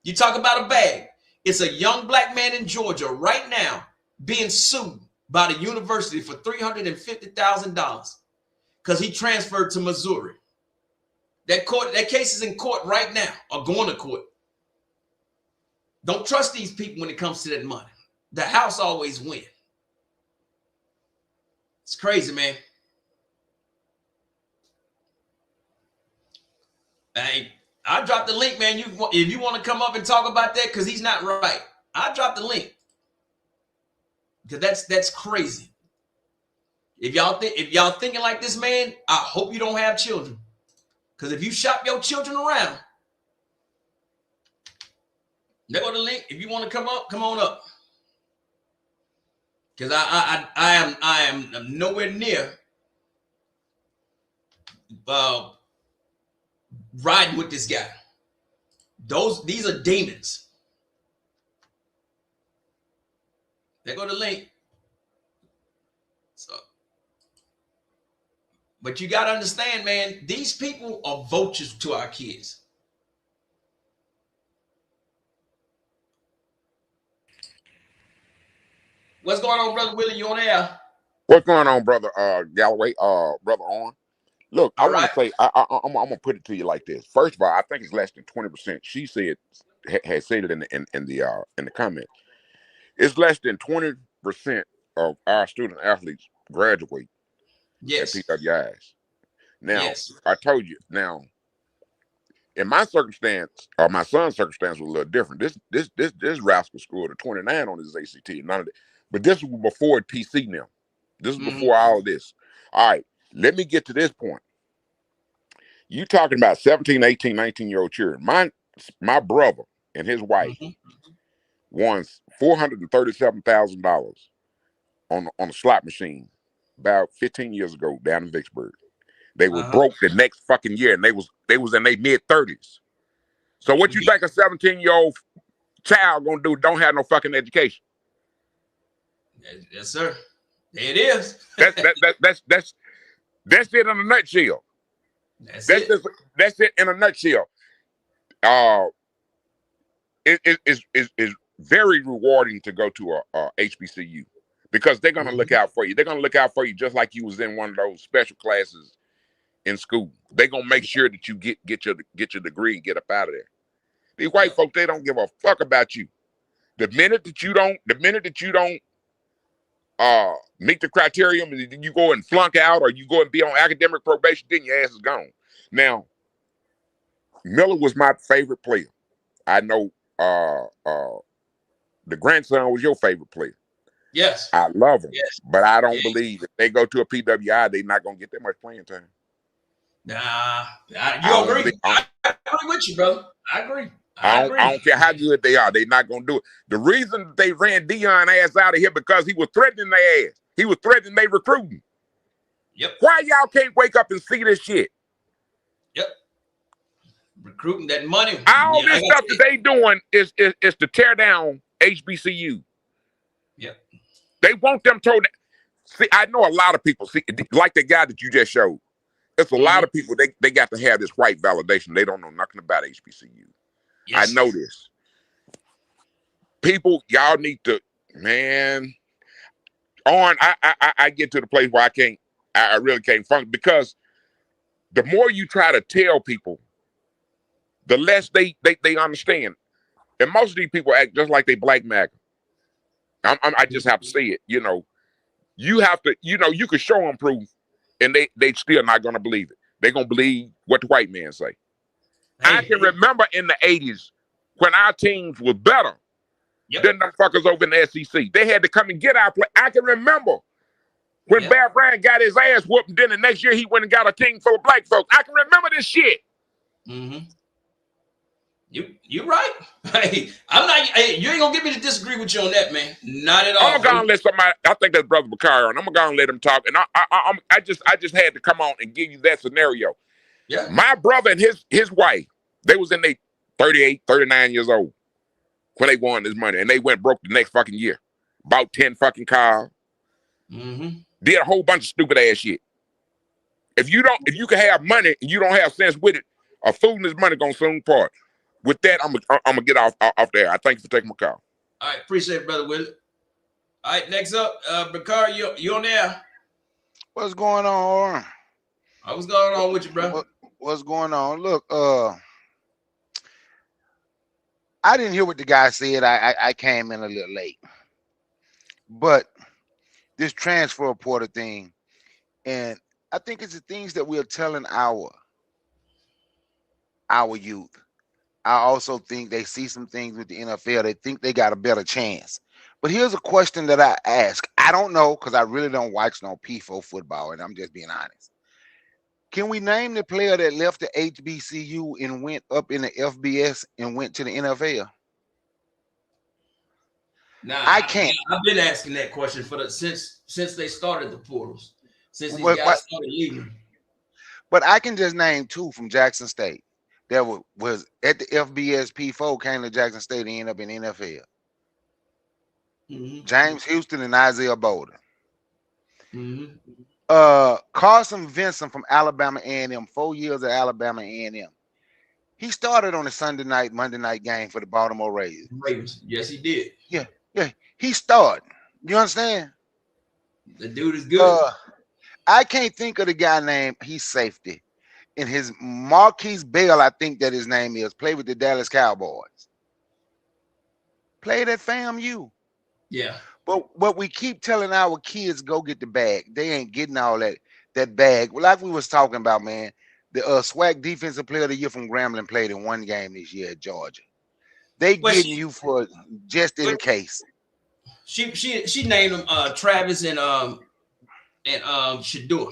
You talk about a bag. It's a young black man in Georgia right now being sued by the university for $350,000 because he transferred to Missouri. That case is in court right now, or going to court. Don't trust these people when it comes to that money. The house always wins. It's crazy, man. Hey, I dropped the link, man. If you want to come up and talk about that, because he's not right, I dropped the link. Because that's crazy. If y'all thinking like this, man, I hope you don't have children. Because if you shop your children around, there go the link. If you want to come up, come on up. Because I am nowhere near riding with this guy. These are demons. There go the link. So, but you got to understand, man, these people are vultures to our kids. What's going on, Brother Willie? You on air? What's going on, brother Galloway? Brother On. Look, I All want right. to say, I'm gonna put it to you like this. First of all, I think it's less than 20%. She said, had said it in the comment. It's less than 20% of our student athletes graduate at Yes. PWIs. Now, Yes. I told you. Now, in my circumstance, or my son's circumstance was a little different. This rascal scored a 29 on his ACT. None of that. But this was before PC now. This is before all of this. All right, let me get to this point. You talking about 17, 18, 19-year-old children. My brother and his wife won $437,000 on a slot machine about 15 years ago down in Vicksburg. They were broke the next fucking year, and they was in their mid-30s. So what you think a 17-year-old child gonna do? Don't have no fucking education. Yes, sir. There it is. That's it in a nutshell. That's it in a nutshell. It's very rewarding to go to a HBCU because they're gonna look out for you. They're gonna look out for you just like you was in one of those special classes in school. They're gonna make sure that you get your degree and get up out of there. These white folks, they don't give a fuck about you. The minute that you don't meet the criterion, and you go and flunk out or you go and be on academic probation, then your ass is gone. Now, Miller was my favorite player. I know the grandson was your favorite player. Yes. I love him. Yes. But I don't believe if they go to a PWI, they're not going to get that much playing time. Nah, you agree? I agree with you, brother. I agree. I don't care how good they are. They're not going to do it. The reason they ran Dion ass out of here because he was threatening their ass. He was threatening their recruiting. Yep. Why y'all can't wake up and see this shit? Yep. Recruiting that money. All this stuff that they doing is to tear down HBCU. Yep. They want them told. See, I know a lot of people, see, like the guy that you just showed. It's a lot of people, they got to have this white validation. They don't know nothing about HBCU. Yes. I know this. People, y'all need to, man. I get to the place where I really can't function because the more you try to tell people, the less they understand. And most of these people act just like they black MAGA. I just have to say it. You know, you have to, you can show them proof and they still not going to believe it. They're going to believe what the white man say. I can remember in the 80s when our teams were better than them fuckers over in the SEC. They had to come and get our play. I can remember when Bear Bryant got his ass whooped, and then the next year he went and got a team full of black folks. I can remember this shit. You're right. Hey, I'm not. Hey, you ain't gonna get me to disagree with you on that, man. Not at all. I'm gonna let somebody. I think that's Brother Bkack on. I'm gonna let him talk, and I just had to come on and give you that scenario. Yeah. My brother and his wife, they was in their 38, 39 years old when they won this money, and they went broke the next fucking year. Bought 10 fucking cars. Did a whole bunch of stupid ass shit. If you can have money and you don't have sense with it, a fool and his money gonna soon part. With that, I'm gonna get off there. I thank you for taking my call. All right, appreciate it, Brother Willie. All right, next up, Bkack, you on there? What's going on? What's going on with you, bro? What's going on? Look, I didn't hear what the guy said. I came in a little late. But this transfer portal thing, and I think it's the things that we're telling our youth. I also think they see some things with the NFL. They think they got a better chance. But here's a question that I ask. I don't know because I really don't watch no P4 football, and I'm just being honest. Can we name the player that left the HBCU and went up in the FBS and went to the NFL? Nah, I can't. I've been asking that question since they started the portals, since these guys started leaving. But I can just name two from Jackson State that was at the FBS P4, came to Jackson State and ended up in the NFL. James Houston and Isaiah Bolden. Carson Vincent from Alabama A&M, 4 years at Alabama A&M. He started on a Sunday night, Monday night game for the Baltimore Ravens. Yes, he did. Yeah. He started. You understand? The dude is good. I can't think of the guy named he's safety. In his Marquise Bell, I think that his name is, play with the Dallas Cowboys. Played at FAMU. Yeah. But what we keep telling our kids, go get the bag. They ain't getting all that bag. Well, like we was talking about, man, the SWAC defensive player of the year from Grambling played in one game this year at Georgia. They Well, getting you for just in case. She named them Travis and Shador.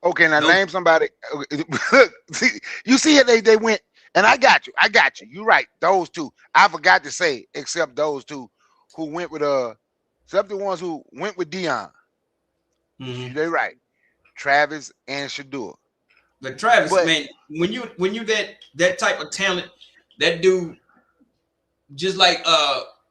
Okay, now Nope. name somebody. You see it, they went, and I got you. You're right. Those two. I forgot to say, except those two who went with except the ones who went with Dion. Mm-hmm. They're right. Travis and Shador. But Travis, man, when you that type of talent, that dude, just like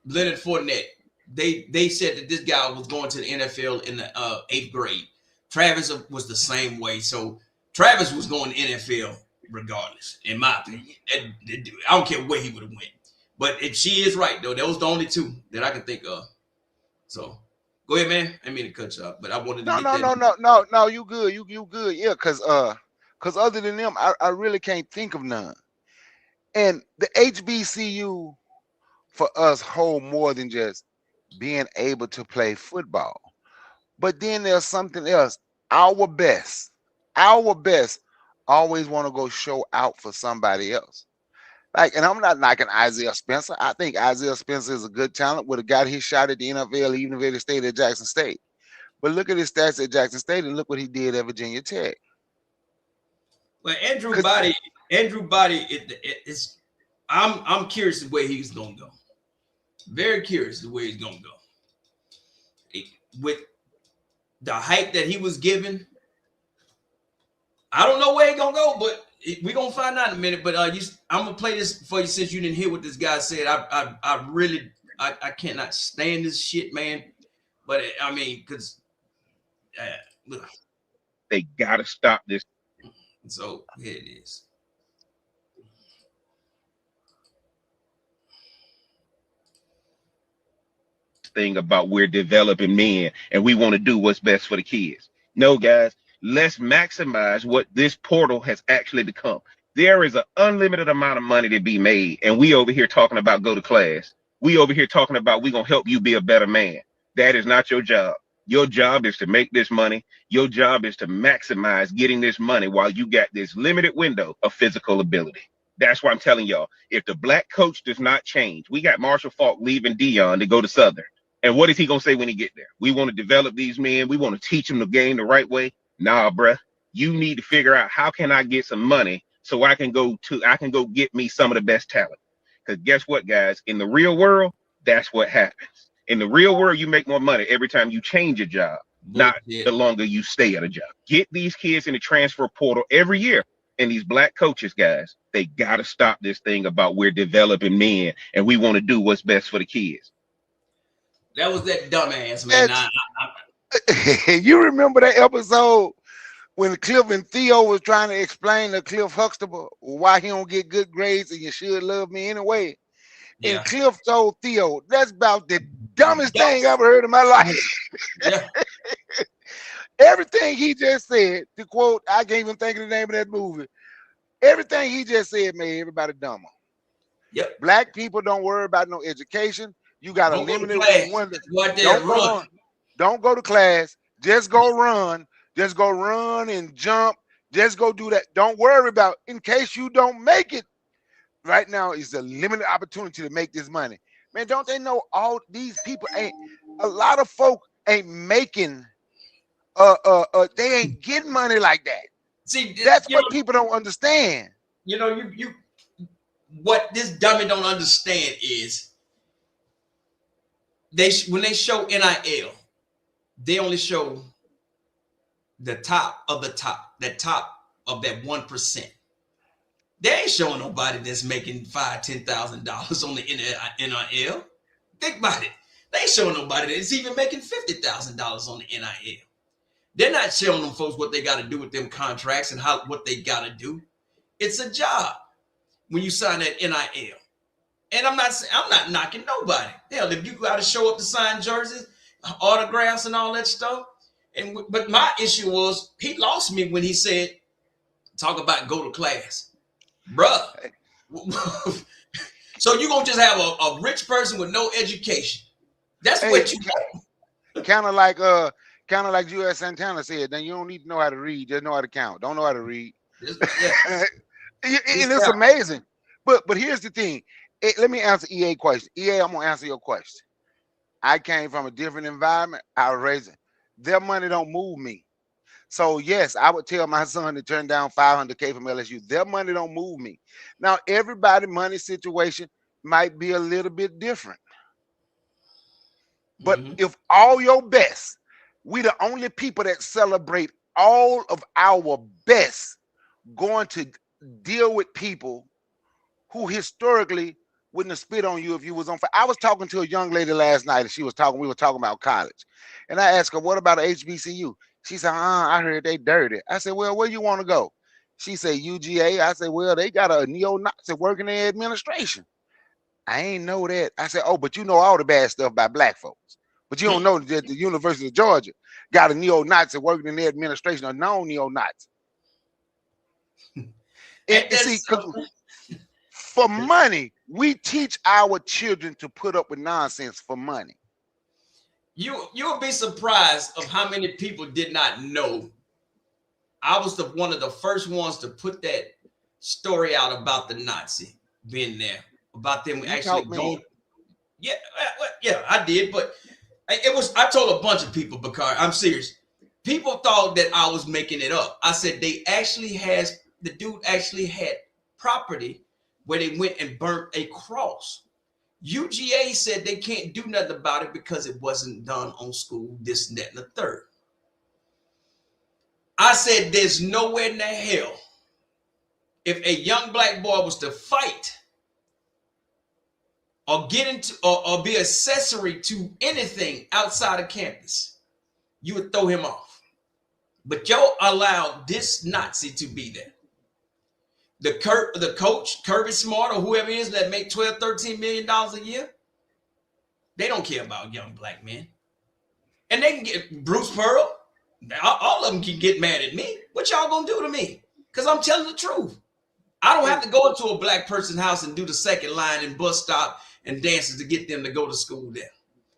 Leonard Fournette, they said that this guy was going to the NFL in the 8th grade. Travis was the same way. So Travis was going to NFL regardless, in my opinion. I don't care where he would have went. But if she is right, though, that was the only two that I could think of. So go ahead, man. I mean to cut you off, but I wanted to No, you good. You good. Yeah, because other than them, I really can't think of none. And the HBCU for us hold more than just being able to play football. But then there's something else. Our best always want to go show out for somebody else. Like, and I'm not knocking Isaiah Spencer. I think Isaiah Spencer is a good talent. Would have got his shot at the NFL, even if he stayed at Jackson State. But look at his stats at Jackson State, and look what he did at Virginia Tech. Well, Andrew Body, I'm curious the way he's gonna go. Very curious the way he's gonna go. With the hype that he was given, I don't know where he's gonna go, but we're gonna find out in a minute. But I'm gonna play this for you since you didn't hear what this guy said. I really cannot stand this shit, man. But I mean, because they gotta stop this. So here it is. Thing about we're developing men and we want to do what's best for the kids. No, guys, let's maximize what this portal has actually become. There is an unlimited amount of money to be made, and we over here talking about go to class. We over here talking about we gonna help you be a better man. That is not your job. Your job is to make this money. Your job is to maximize getting this money while you got this limited window of physical ability. That's why I'm telling y'all, if the black coach does not change, we got Marshall Faulk leaving Dion to go to Southern. And what is he going to say when he get there? We want to develop these men. We want to teach them the game the right way. Nah, bruh. You need to figure out how can I get some money so I can go get me some of the best talent. Because guess what, guys? In the real world, that's what happens. In the real world, you make more money every time you change your job, not the longer you stay at a job. Get these kids in the transfer portal every year. And these black coaches, guys, they got to stop this thing about we're developing men and we want to do what's best for the kids. That was that dumbass, man. You remember that episode when Cliff and Theo was trying to explain to Cliff Huxtable why he don't get good grades and you should love me anyway? Yeah. And Cliff told Theo, that's about the dumbest thing I ever heard in my life. Yeah. Everything he just said, to quote, I can't even think of the name of that movie. Everything he just said made everybody dumber. Yep. Black people don't worry about no education. You got a limited window. Don't go to class. Just go run. Just go run and jump. Just go do that. Don't worry about in case you don't make it. Right now is a limited opportunity to make this money. Man, don't they know all these people ain't a lot of folk ain't making they ain't getting money like that. See, that's what people don't understand. You know, you what this dummy don't understand is when they show NIL, they only show the top of the top, that top of that 1%. They ain't showing nobody that's making $5,000-$10,000 on the NIL. Think about it. They ain't showing nobody that's even making $50,000 on the NIL. They're not showing them folks what they got to do with them contracts and what they got to do. It's a job when you sign that NIL. And I'm not knocking nobody. Hell, if you got to show up to sign jerseys, autographs, and all that stuff, But my issue was he lost me when he said, talk about go to class. Bruh. So you're gonna just have a rich person with no education. That's what you kind of like U.S. Santana said, then you don't need to know how to read, just know how to count. Don't know how to read. Yeah. And it's amazing. But here's the thing. Let me answer EA question. EA, I'm gonna answer your question. I came from a different environment. I was raised. Their money don't move me. So yes, I would tell my son to turn down $500K from LSU. Their money don't move me. Now everybody's money situation might be a little bit different. But if all your best, we the only people that celebrate all of our best going to deal with people who historically wouldn't have spit on you if you was on fire. I was talking to a young lady last night and we were talking about college. And I asked her, what about HBCU? She said, I heard they dirty. I said, well, where you want to go? She said, UGA. I said, well, they got a neo-Nazi working in administration. I ain't know that. I said, oh, but you know all the bad stuff about black folks. But you don't know that the University of Georgia got a neo-Nazi working in their administration, a known neo-Nazi. And see, for money, we teach our children to put up with nonsense for money. You'll be surprised of how many people did not know. I was one of the first ones to put that story out about the Nazi being there, about them actually going. Yeah, I did, but I told a bunch of people, Bkack, I'm serious. People thought that I was making it up. I said the dude actually had property where they went and burnt a cross. UGA said they can't do nothing about it because it wasn't done on school, this, and that, and the third. I said there's nowhere in the hell if a young black boy was to fight or get into or be accessory to anything outside of campus, you would throw him off. But y'all allowed this Nazi to be there. The coach, Kirby Smart, or whoever it is that make $12, $13 million a year, they don't care about young black men. And they can get Bruce Pearl. All of them can get mad at me. What y'all gonna do to me? Because I'm telling the truth. I don't have to go into a black person's house and do the second line and bus stop and dances to get them to go to school there,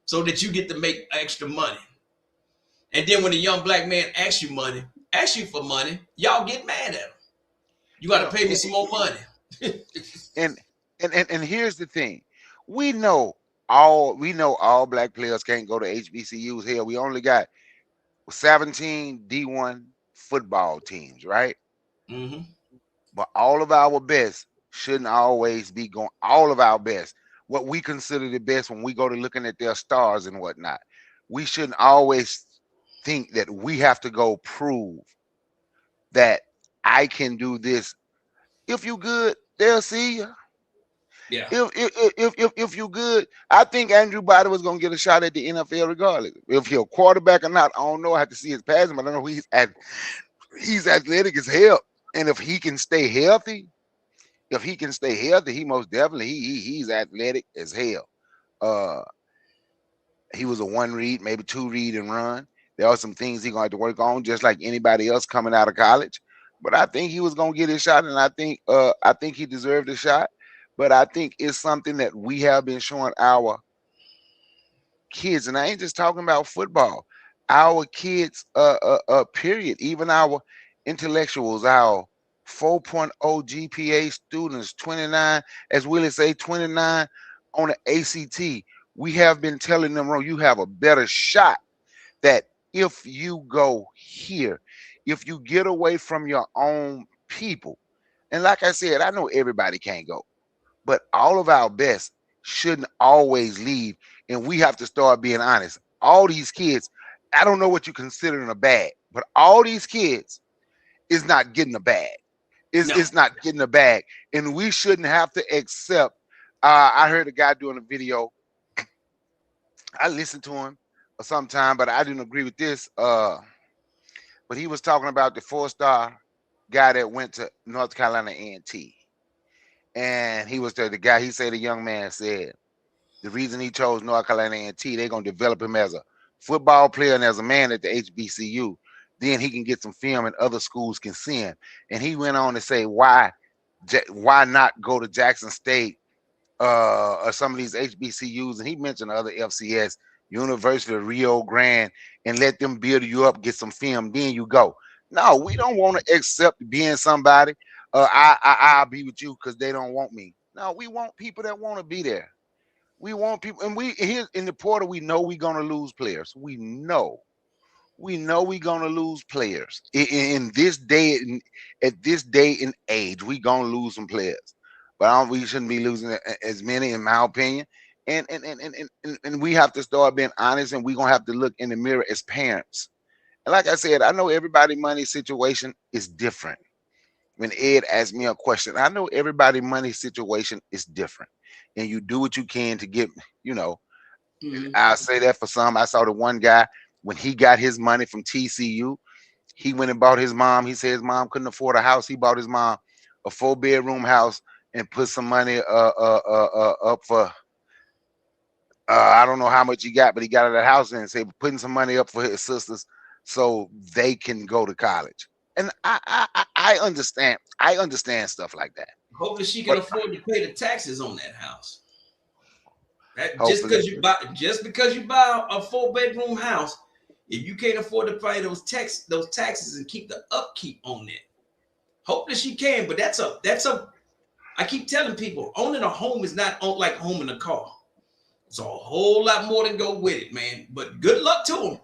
so that you get to make extra money. And then when a young black man asks you for money, y'all get mad at him. You got to pay me some more money. and here's the thing: we know all black players can't go to HBCUs. Here, we only got 17 D1 football teams, right? Mm-hmm. But all of our best shouldn't always be going. All of our best, what we consider the best when we go to looking at their stars and whatnot, we shouldn't always think that we have to go prove that I can do this. If you good, they'll see you. Yeah. If you good, I think Andrew Body was gonna get a shot at the NFL regardless. If he's a quarterback or not, I don't know. I have to see his passing, but I know he's athletic as hell. And if he can stay healthy, he most definitely he's athletic as hell. He was a 1 read, maybe 2 read and run. There are some things he's gonna have to work on, just like anybody else coming out of college. But I think he was gonna get his shot, and I think he deserved a shot. But I think it's something that we have been showing our kids, and I ain't just talking about football. Our kids, period. Even our intellectuals, our 4.0 GPA students, 29, as Willie say, 29 on the ACT. We have been telling them, you have a better shot that if you go here, if you get away from your own people. And like I said, I know everybody can't go, but all of our best shouldn't always leave. And we have to start being honest. All these kids, I don't know what you consider in a bag, but all these kids is not getting a bag. It's not getting a bag. And we shouldn't have to accept. I heard a guy doing a video. I listened to him sometime, but I didn't agree with this. But he was talking about the 4-star guy that went to North Carolina A&T. And he was the guy, he said, the young man said, the reason he chose North Carolina A&T, they're going to develop him as a football player and as a man at the HBCU, then he can get some film and other schools can see him. And he went on to say, why not go to Jackson State or some of these HBCUs? And he mentioned other FCS, University of Rio Grande, and let them build you up, get some film, then you go. No, we don't want to accept being somebody. I'll be with you because they don't want me. No, we want people that want to be there. We want people, and we here in the portal, we know we're gonna lose players. We know we're gonna lose players in this day, at this day and age. We gonna lose some players, but we shouldn't be losing as many, in my opinion. And we have to start being honest, and we're gonna have to look in the mirror as parents. And like I said, I know everybody's money situation is different. When Ed asked me a question, I know everybody's money situation is different, and you do what you can to get, you know. I'll say that for some. I saw the one guy, when he got his money from TCU, he went and bought his mom. He said his mom couldn't afford a house. He bought his mom a 4-bedroom house and put some money up for I don't know how much he got, but he got out of the house and said putting some money up for his sisters so they can go to college. And I understand. I understand stuff like that. Hopefully she can afford to pay the taxes on that house. Just because you buy a 4-bedroom house, if you can't afford to pay those taxes and keep the upkeep on it, hopefully she can. But that's a. I keep telling people, owning a home is not like owning a car. It's a whole lot more than go with it, man. But good luck to them.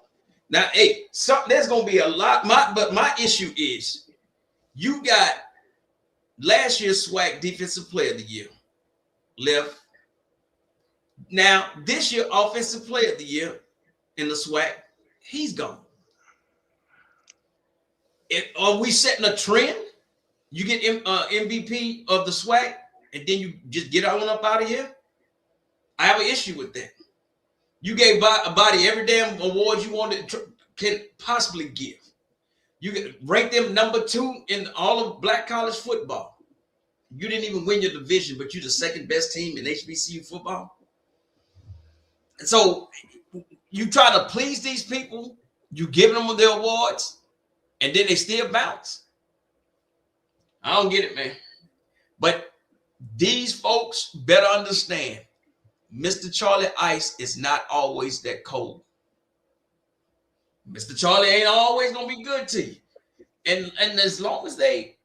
Now, hey, there's gonna be a lot. But my issue is, you got last year's SWAC Defensive Player of the Year left. Now, this year, Offensive Player of the Year in the SWAC, he's gone. Are we setting a trend? You get MVP of the SWAC, and then you just get on up out of here? I have an issue with that. You gave a body every damn award you wanted can possibly give. You can rank them number 2 in all of black college football. You didn't even win your division, but you're the second best team in HBCU football. And so you try to please these people, you give them their awards, and then they still bounce. I don't get it, man. But these folks better understand, Mr. Charlie Ice is not always that cold. Mr. Charlie ain't always gonna be good to you. And as long as they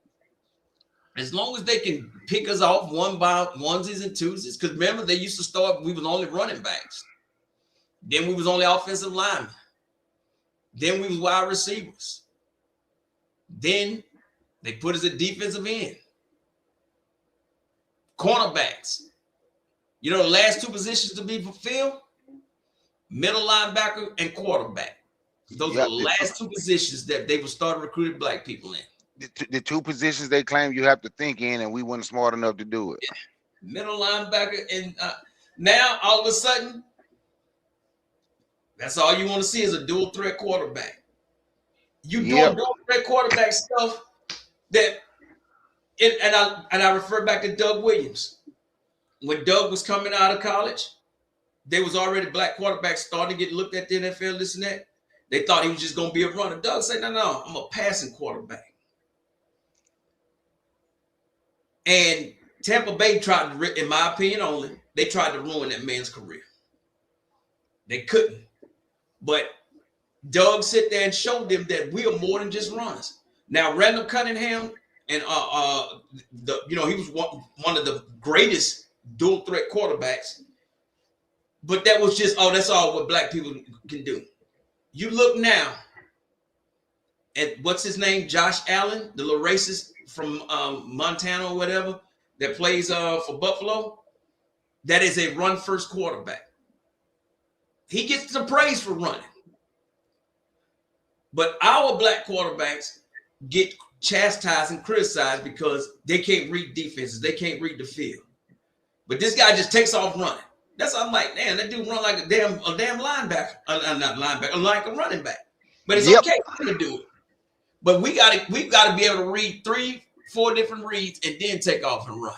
can pick us off one by onesies and twosies, because remember, they used to start, we was only running backs. Then we was only offensive linemen. Then we was wide receivers. Then they put us at defensive end. Cornerbacks. You know the last 2 positions to be fulfilled? Middle linebacker and quarterback. Those are the last 2 positions that they would start recruiting black people in. The 2 positions they claim you have to think in, and we weren't smart enough to do it. Yeah. Middle linebacker, and now all of a sudden, that's all you want to see is a dual threat quarterback. You doing dual threat quarterback stuff that, and I refer back to Doug Williams. When Doug was coming out of college, there was already black quarterbacks starting to get looked at the NFL, this and that. They thought he was just going to be a runner. Doug said, no, I'm a passing quarterback. And Tampa Bay tried to, in my opinion only, they tried to ruin that man's career. They couldn't. But Doug sit there and showed them that we are more than just runners. Now, Randall Cunningham, and he was one of the greatest dual threat quarterbacks. But that was just, that's all what black people can do. You look now at what's his name, Josh Allen, the little racist from Montana or whatever that plays for Buffalo. That is a run first quarterback. He gets some praise for running. But our black quarterbacks get chastised and criticized because they can't read defenses. They can't read the field. But this guy just takes off running. That's why I'm like, man, that dude run like a damn linebacker. Not linebacker, like a running back. But it's okay for him to do it. But we've got to be able to read 3-4 different reads and then take off and run.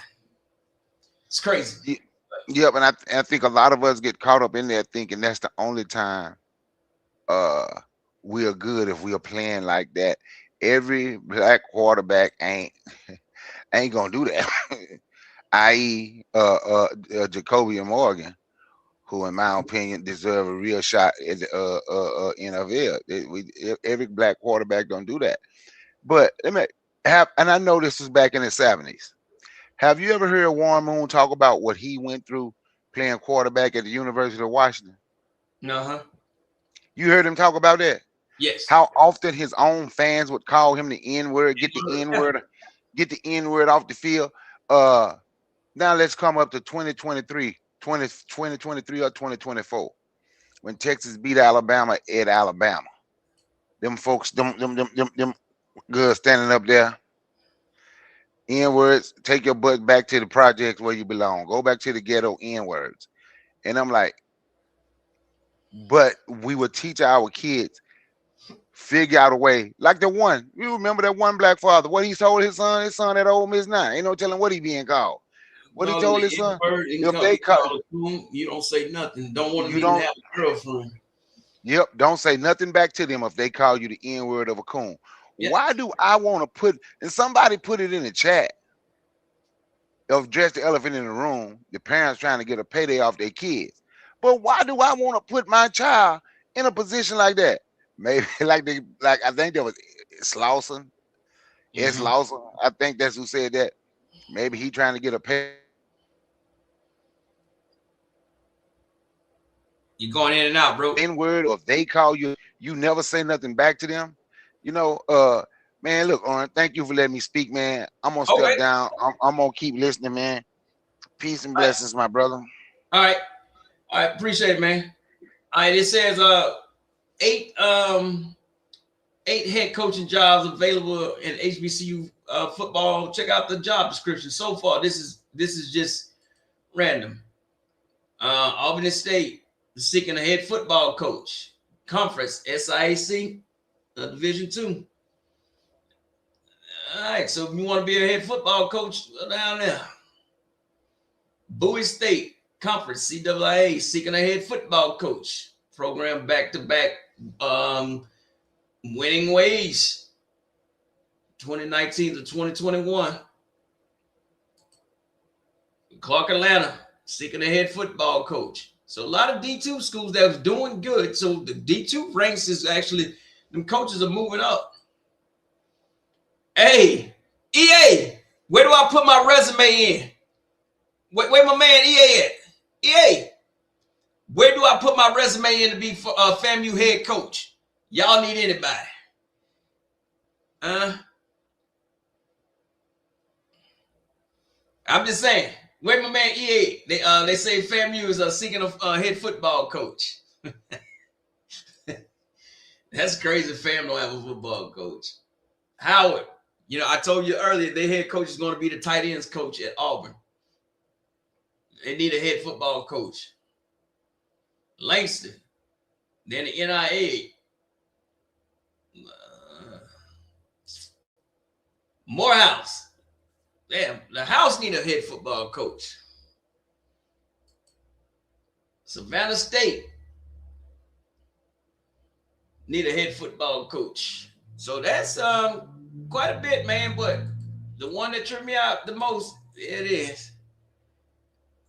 It's crazy. Yeah, but I think a lot of us get caught up in there thinking that's the only time we are good if we are playing like that. Every black quarterback ain't gonna do that. I.e., Jacoby and Morgan, who, in my opinion, deserve a real shot at the NFL. Every black quarterback don't do that. But let me have, and I know this was back in the 70s. Have you ever heard Warren Moon talk about what he went through playing quarterback at the University of Washington? Uh-huh. You heard him talk about that? Yes. How often his own fans would call him the N-word, get the N-word off the field. Now let's come up to 2023 or 2024 when Texas beat Alabama at Alabama. Them folks, them girls standing up there. N-words, take your butt back to the projects where you belong. Go back to the ghetto, N-words. And I'm like, but we would teach our kids, figure out a way. Like the one, you remember that one black father, what he told his son at Ole Miss now. Ain't no telling what he being called. What he told his son, if they call you don't say nothing. Don't want to even have a girlfriend. Yep, don't say nothing back to them if they call you the N-word of a coon. Yeah. Why do I want to put, and somebody put it in the chat, of dress the elephant in the room, the parents trying to get a payday off their kids. But why do I want to put my child in a position like that? Maybe like I think that was Slauson. Yes, Slauson. I think that's who said that. Maybe he trying to get a pay. You're going in and out, bro. N-word, or if they call you, you never say nothing back to them. You know, man, look, Oren, thank you for letting me speak, man. I'm gonna step down. I'm gonna keep listening, man. Peace and blessings, my brother. All right. Appreciate it, man. All right. It says 8 head coaching jobs available in HBCU football. Check out the job description. So far, this is just random. Albany State is seeking a head football coach. Conference SIAC, Division 2. All right, so if you want to be a head football coach, down there. Bowie State Conference CAA seeking a head football coach. Program back-to-back winning ways 2019 to 2021. Clark Atlanta seeking a head football coach. So a lot of D2 schools that was doing good. So the D2 ranks is actually, them coaches are moving up. Hey, EA, where do I put my resume in? Where my man EA at? EA, where do I put my resume in to be FAMU head coach? Y'all need anybody? I'm just saying. Where my man EA? They say FAMU is seeking a head football coach. That's crazy. FAM don't have a football coach. Howard, you know, I told you earlier, their head coach is going to be the tight ends coach at Auburn. They need a head football coach. Langston, then the NIA. Morehouse. Damn, the house need a head football coach. Savannah State need a head football coach. So that's quite a bit, man. But the one that tripped me out the most, it is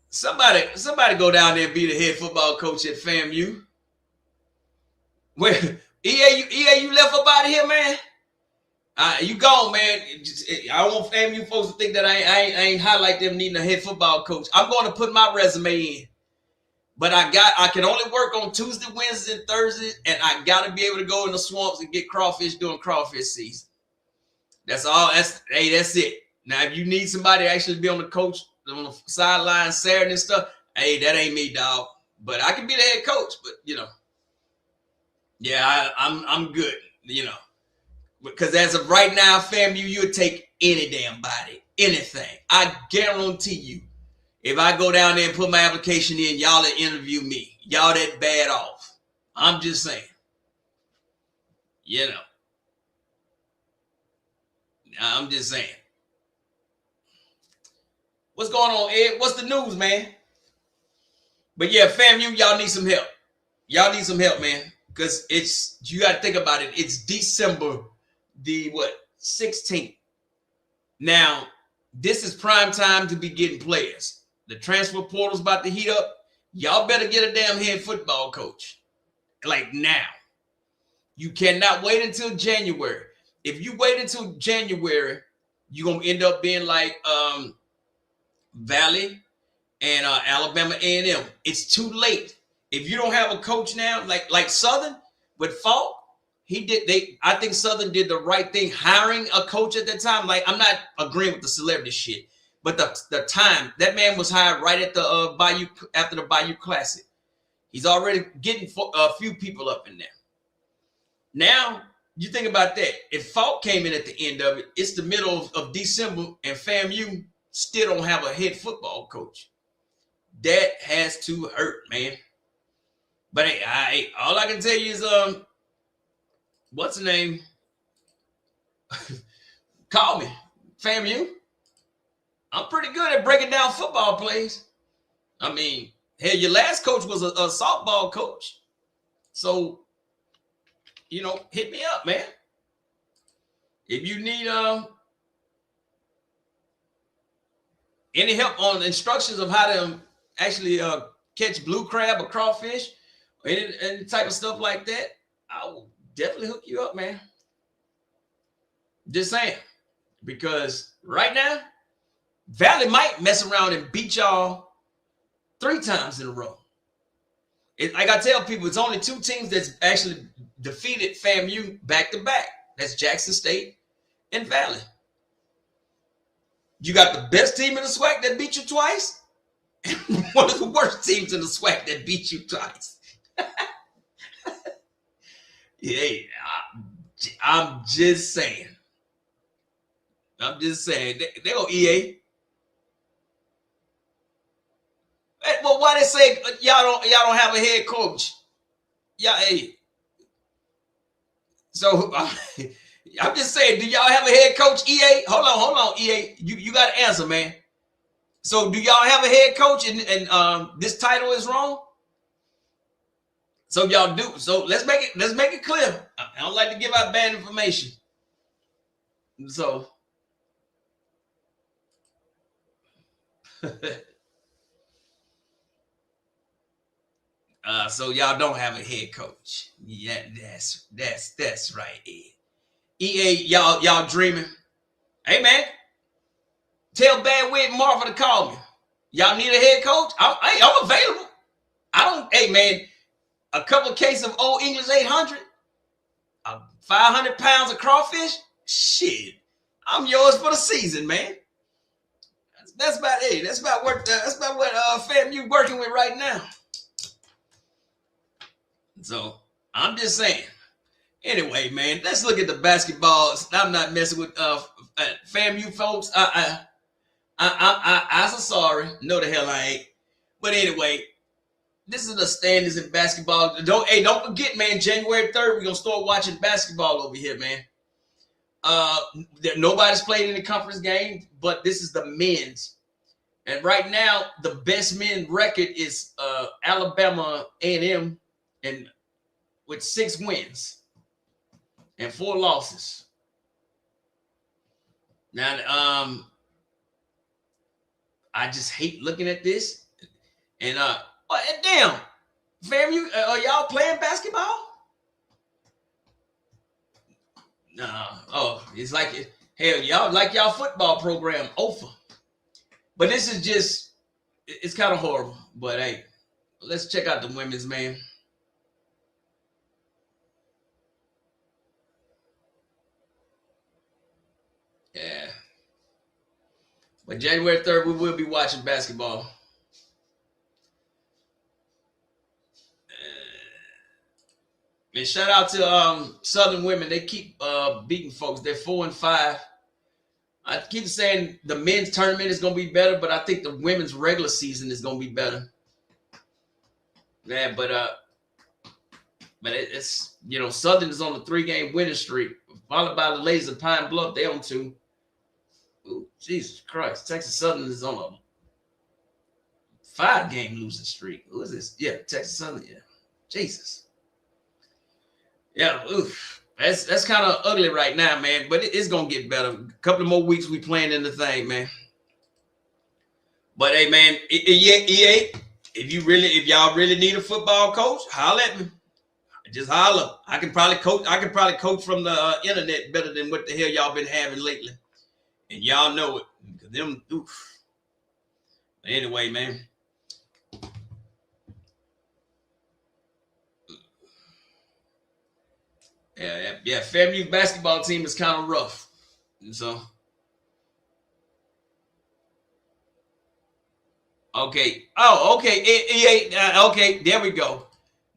somebody go down there and be the head football coach at FAMU. Where EA, you left up out of here, man. You gone, man. I don't want FAMU folks to think that I ain't highlight them needing a head football coach. I'm going to put my resume in, but I can only work on Tuesday, Wednesday, and Thursday, and I got to be able to go in the swamps and get crawfish during crawfish season. That's all. That's it. Now, if you need somebody to actually be on the sideline Saturday and stuff, hey, that ain't me, dog. But I can be the head coach. But you know, yeah, I'm good. You know. Because as of right now, FAMU, you'll take any damn body, anything. I guarantee you, if I go down there and put my application in, y'all will interview me. Y'all that bad off. I'm just saying. You know. I'm just saying. What's going on, Ed? What's the news, man? But yeah, FAMU, y'all need some help. Y'all need some help, man. because you got to think about it. It's December the 16th. Now, this is prime time to be getting players. The transfer portal's about to heat up. Y'all better get a damn head football coach. Like now. You cannot wait until January. If you wait until January, you're going to end up being like Valley and Alabama A&M. It's too late. If you don't have a coach now, like Southern with Falk, I think Southern did the right thing hiring a coach at that time. Like, I'm not agreeing with the celebrity shit, but the time that man was hired right at the Bayou, after the Bayou Classic. He's already getting a few people up in there. Now, you think about that. If Falk came in at the end of it, it's the middle of December, and FAMU still don't have a head football coach. That has to hurt, man. But hey, all I can tell you is, what's the name? Call me, FAMU. I'm pretty good at breaking down football plays. I mean, hell, your last coach was a softball coach. So, hit me up, man. If you need any help on instructions of how to actually catch blue crab or crawfish, or any type of stuff like that, I will definitely hook you up, man. Just saying. Because right now, Valley might mess around and beat y'all 3 times in a row. Like I tell people, it's only 2 teams that's actually defeated FAMU back-to-back. That's Jackson State and Valley. You got the best team in the SWAC that beat you twice, and one of the worst teams in the SWAC that beat you twice. Yeah, I'm just saying. They go EA. Well, why they say y'all don't have a head coach? Yeah, hey. So I'm just saying, do y'all have a head coach, EA? Hold on, EA. You got to answer, man. So do y'all have a head coach, and this title is wrong? So y'all do. So let's make it clear. I don't like to give out bad information. So so y'all don't have a head coach. Yeah, that's right, EA, y'all dreaming. Hey, man, tell Bad Wig Martha to call me. Y'all need a head coach? I'm available. Hey, man, a couple of cases of Old English 800, 500 pounds of crawfish. Shit, I'm yours for the season, man. That's about what FAMU working with right now. So I'm just saying. Anyway, man, let's look at the basketball. I'm not messing with FAMU folks. I'm so sorry. No, the hell I ain't. But anyway, this is the standards in basketball. Don't forget, man. January 3rd, we're gonna start watching basketball over here, man. Nobody's played in the conference game, but this is the men's. And right now, the best men record is Alabama A&M, and with 6 wins and 4 losses. Now, I just hate looking at this. And damn, fam, are y'all playing basketball? No. Oh, it's like hell, y'all like y'all football program over. But this is just, it's kind of horrible. But hey, let's check out the women's, man. Yeah. But January 3rd, we will be watching basketball. And shout out to Southern women. They keep beating folks. They're 4-5. I keep saying the men's tournament is going to be better, but I think the women's regular season is going to be better. Yeah, but it's, you know, Southern is on a 3-game winning streak, followed by the ladies of Pine Bluff. They on 2. Ooh, Jesus Christ. Texas Southern is on a 5-game losing streak. Who is this? Yeah, Texas Southern. Yeah. Jesus. Yeah, oof. That's kind of ugly right now, man. But it's gonna get better. A couple of more weeks we playing in the thing, man. But hey, man, EA, if y'all really need a football coach, holler at me. Just holler. I can probably coach from the internet better than what the hell y'all been having lately, and y'all know it. Them, oof. Anyway, man. Yeah. FAMU basketball team is kind of rough, and so. Okay. Oh, okay. Okay, there we go.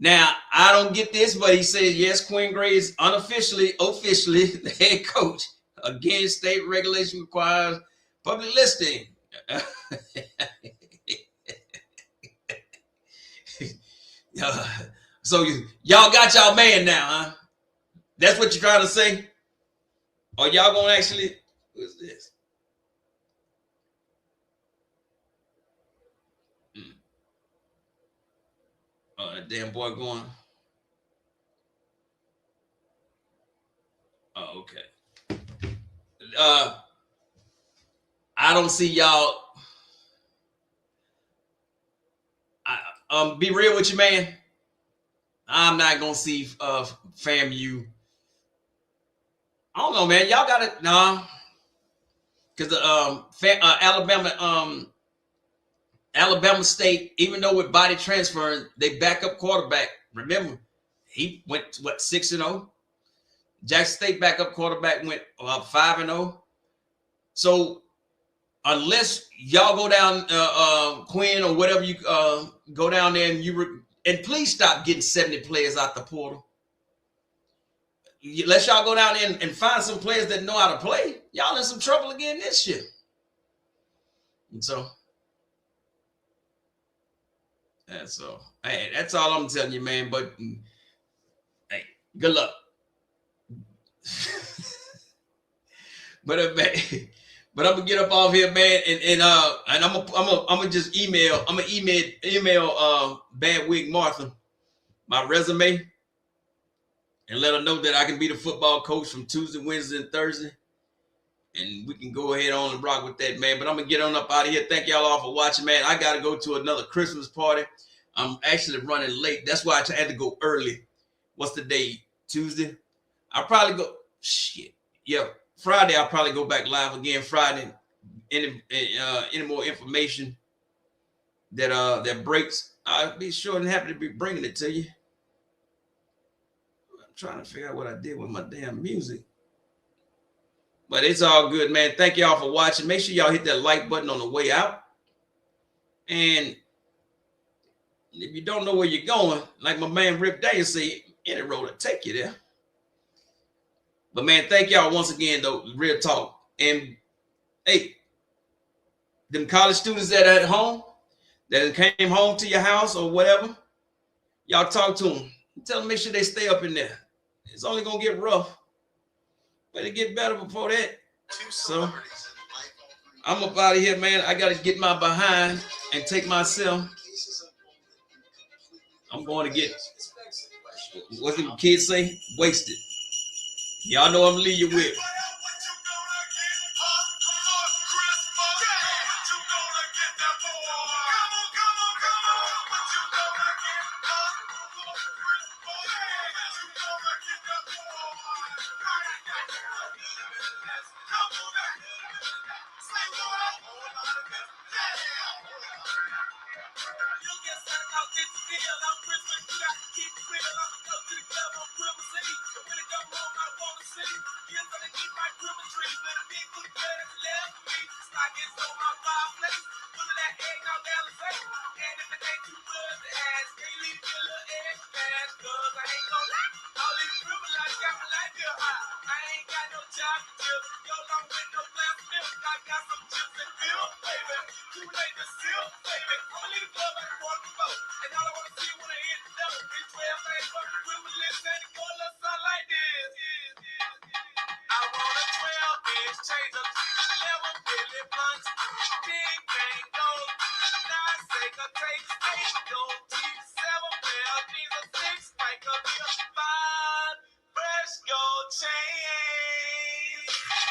Now, I don't get this, but he says, yes, Quinn Gray is officially the head coach. Again, state regulation requires public listing. So y'all got y'all man now, huh? That's what you're trying to say? Or y'all gonna actually, what's this? Oh, that damn boy going. Oh, okay. I don't see y'all. Be real with you, man. I'm not gonna see FAMU. I don't know, man. Y'all got it, nah. Because Alabama State, even though with body transferring, they backup quarterback. Remember, he went to, what, 6-0. Jackson State backup quarterback went 5-0. So unless y'all go down Quinn or whatever, you go down there and please stop getting 70 players out the portal. Unless y'all go down there and find some players that know how to play, y'all in some trouble again this year. And so, hey, that's all I'm telling you, man. But hey, good luck. But I'm gonna get up off here, man, and I'm gonna just email Bad Wig Martha my resume and let her know that I can be the football coach from Tuesday, Wednesday, and Thursday, and we can go ahead on and rock with that, man. But I'm gonna get on up out of here. Thank y'all all for watching, man. I gotta go to another Christmas party. I'm actually running late. That's why I had to go early. What's the day? Tuesday. I'll probably go. Shit. Yeah. Friday, I'll probably go back live again Friday. Any more information that breaks, I'll be sure and happy to be bringing it to you. I'm trying to figure out what I did with my damn music. But it's all good, man. Thank y'all for watching. Make sure y'all hit that like button on the way out. And if you don't know where you're going, like my man Rip Daniels said, any road will take you there. But man, thank y'all once again, though. Real talk. And hey, them college students that are at home, that came home to your house or whatever, y'all talk to them. Tell them make sure they stay up in there. It's only gonna get rough, but it get better before that. So I'm up out of here, man. I gotta get my behind and take myself. I'm going to get, what the kids say? Wasted. Y'all know I'm gonna leave you with.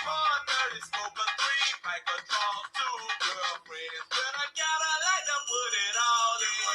4:30, smoke a 3, Michael draws 2 girlfriends. But I got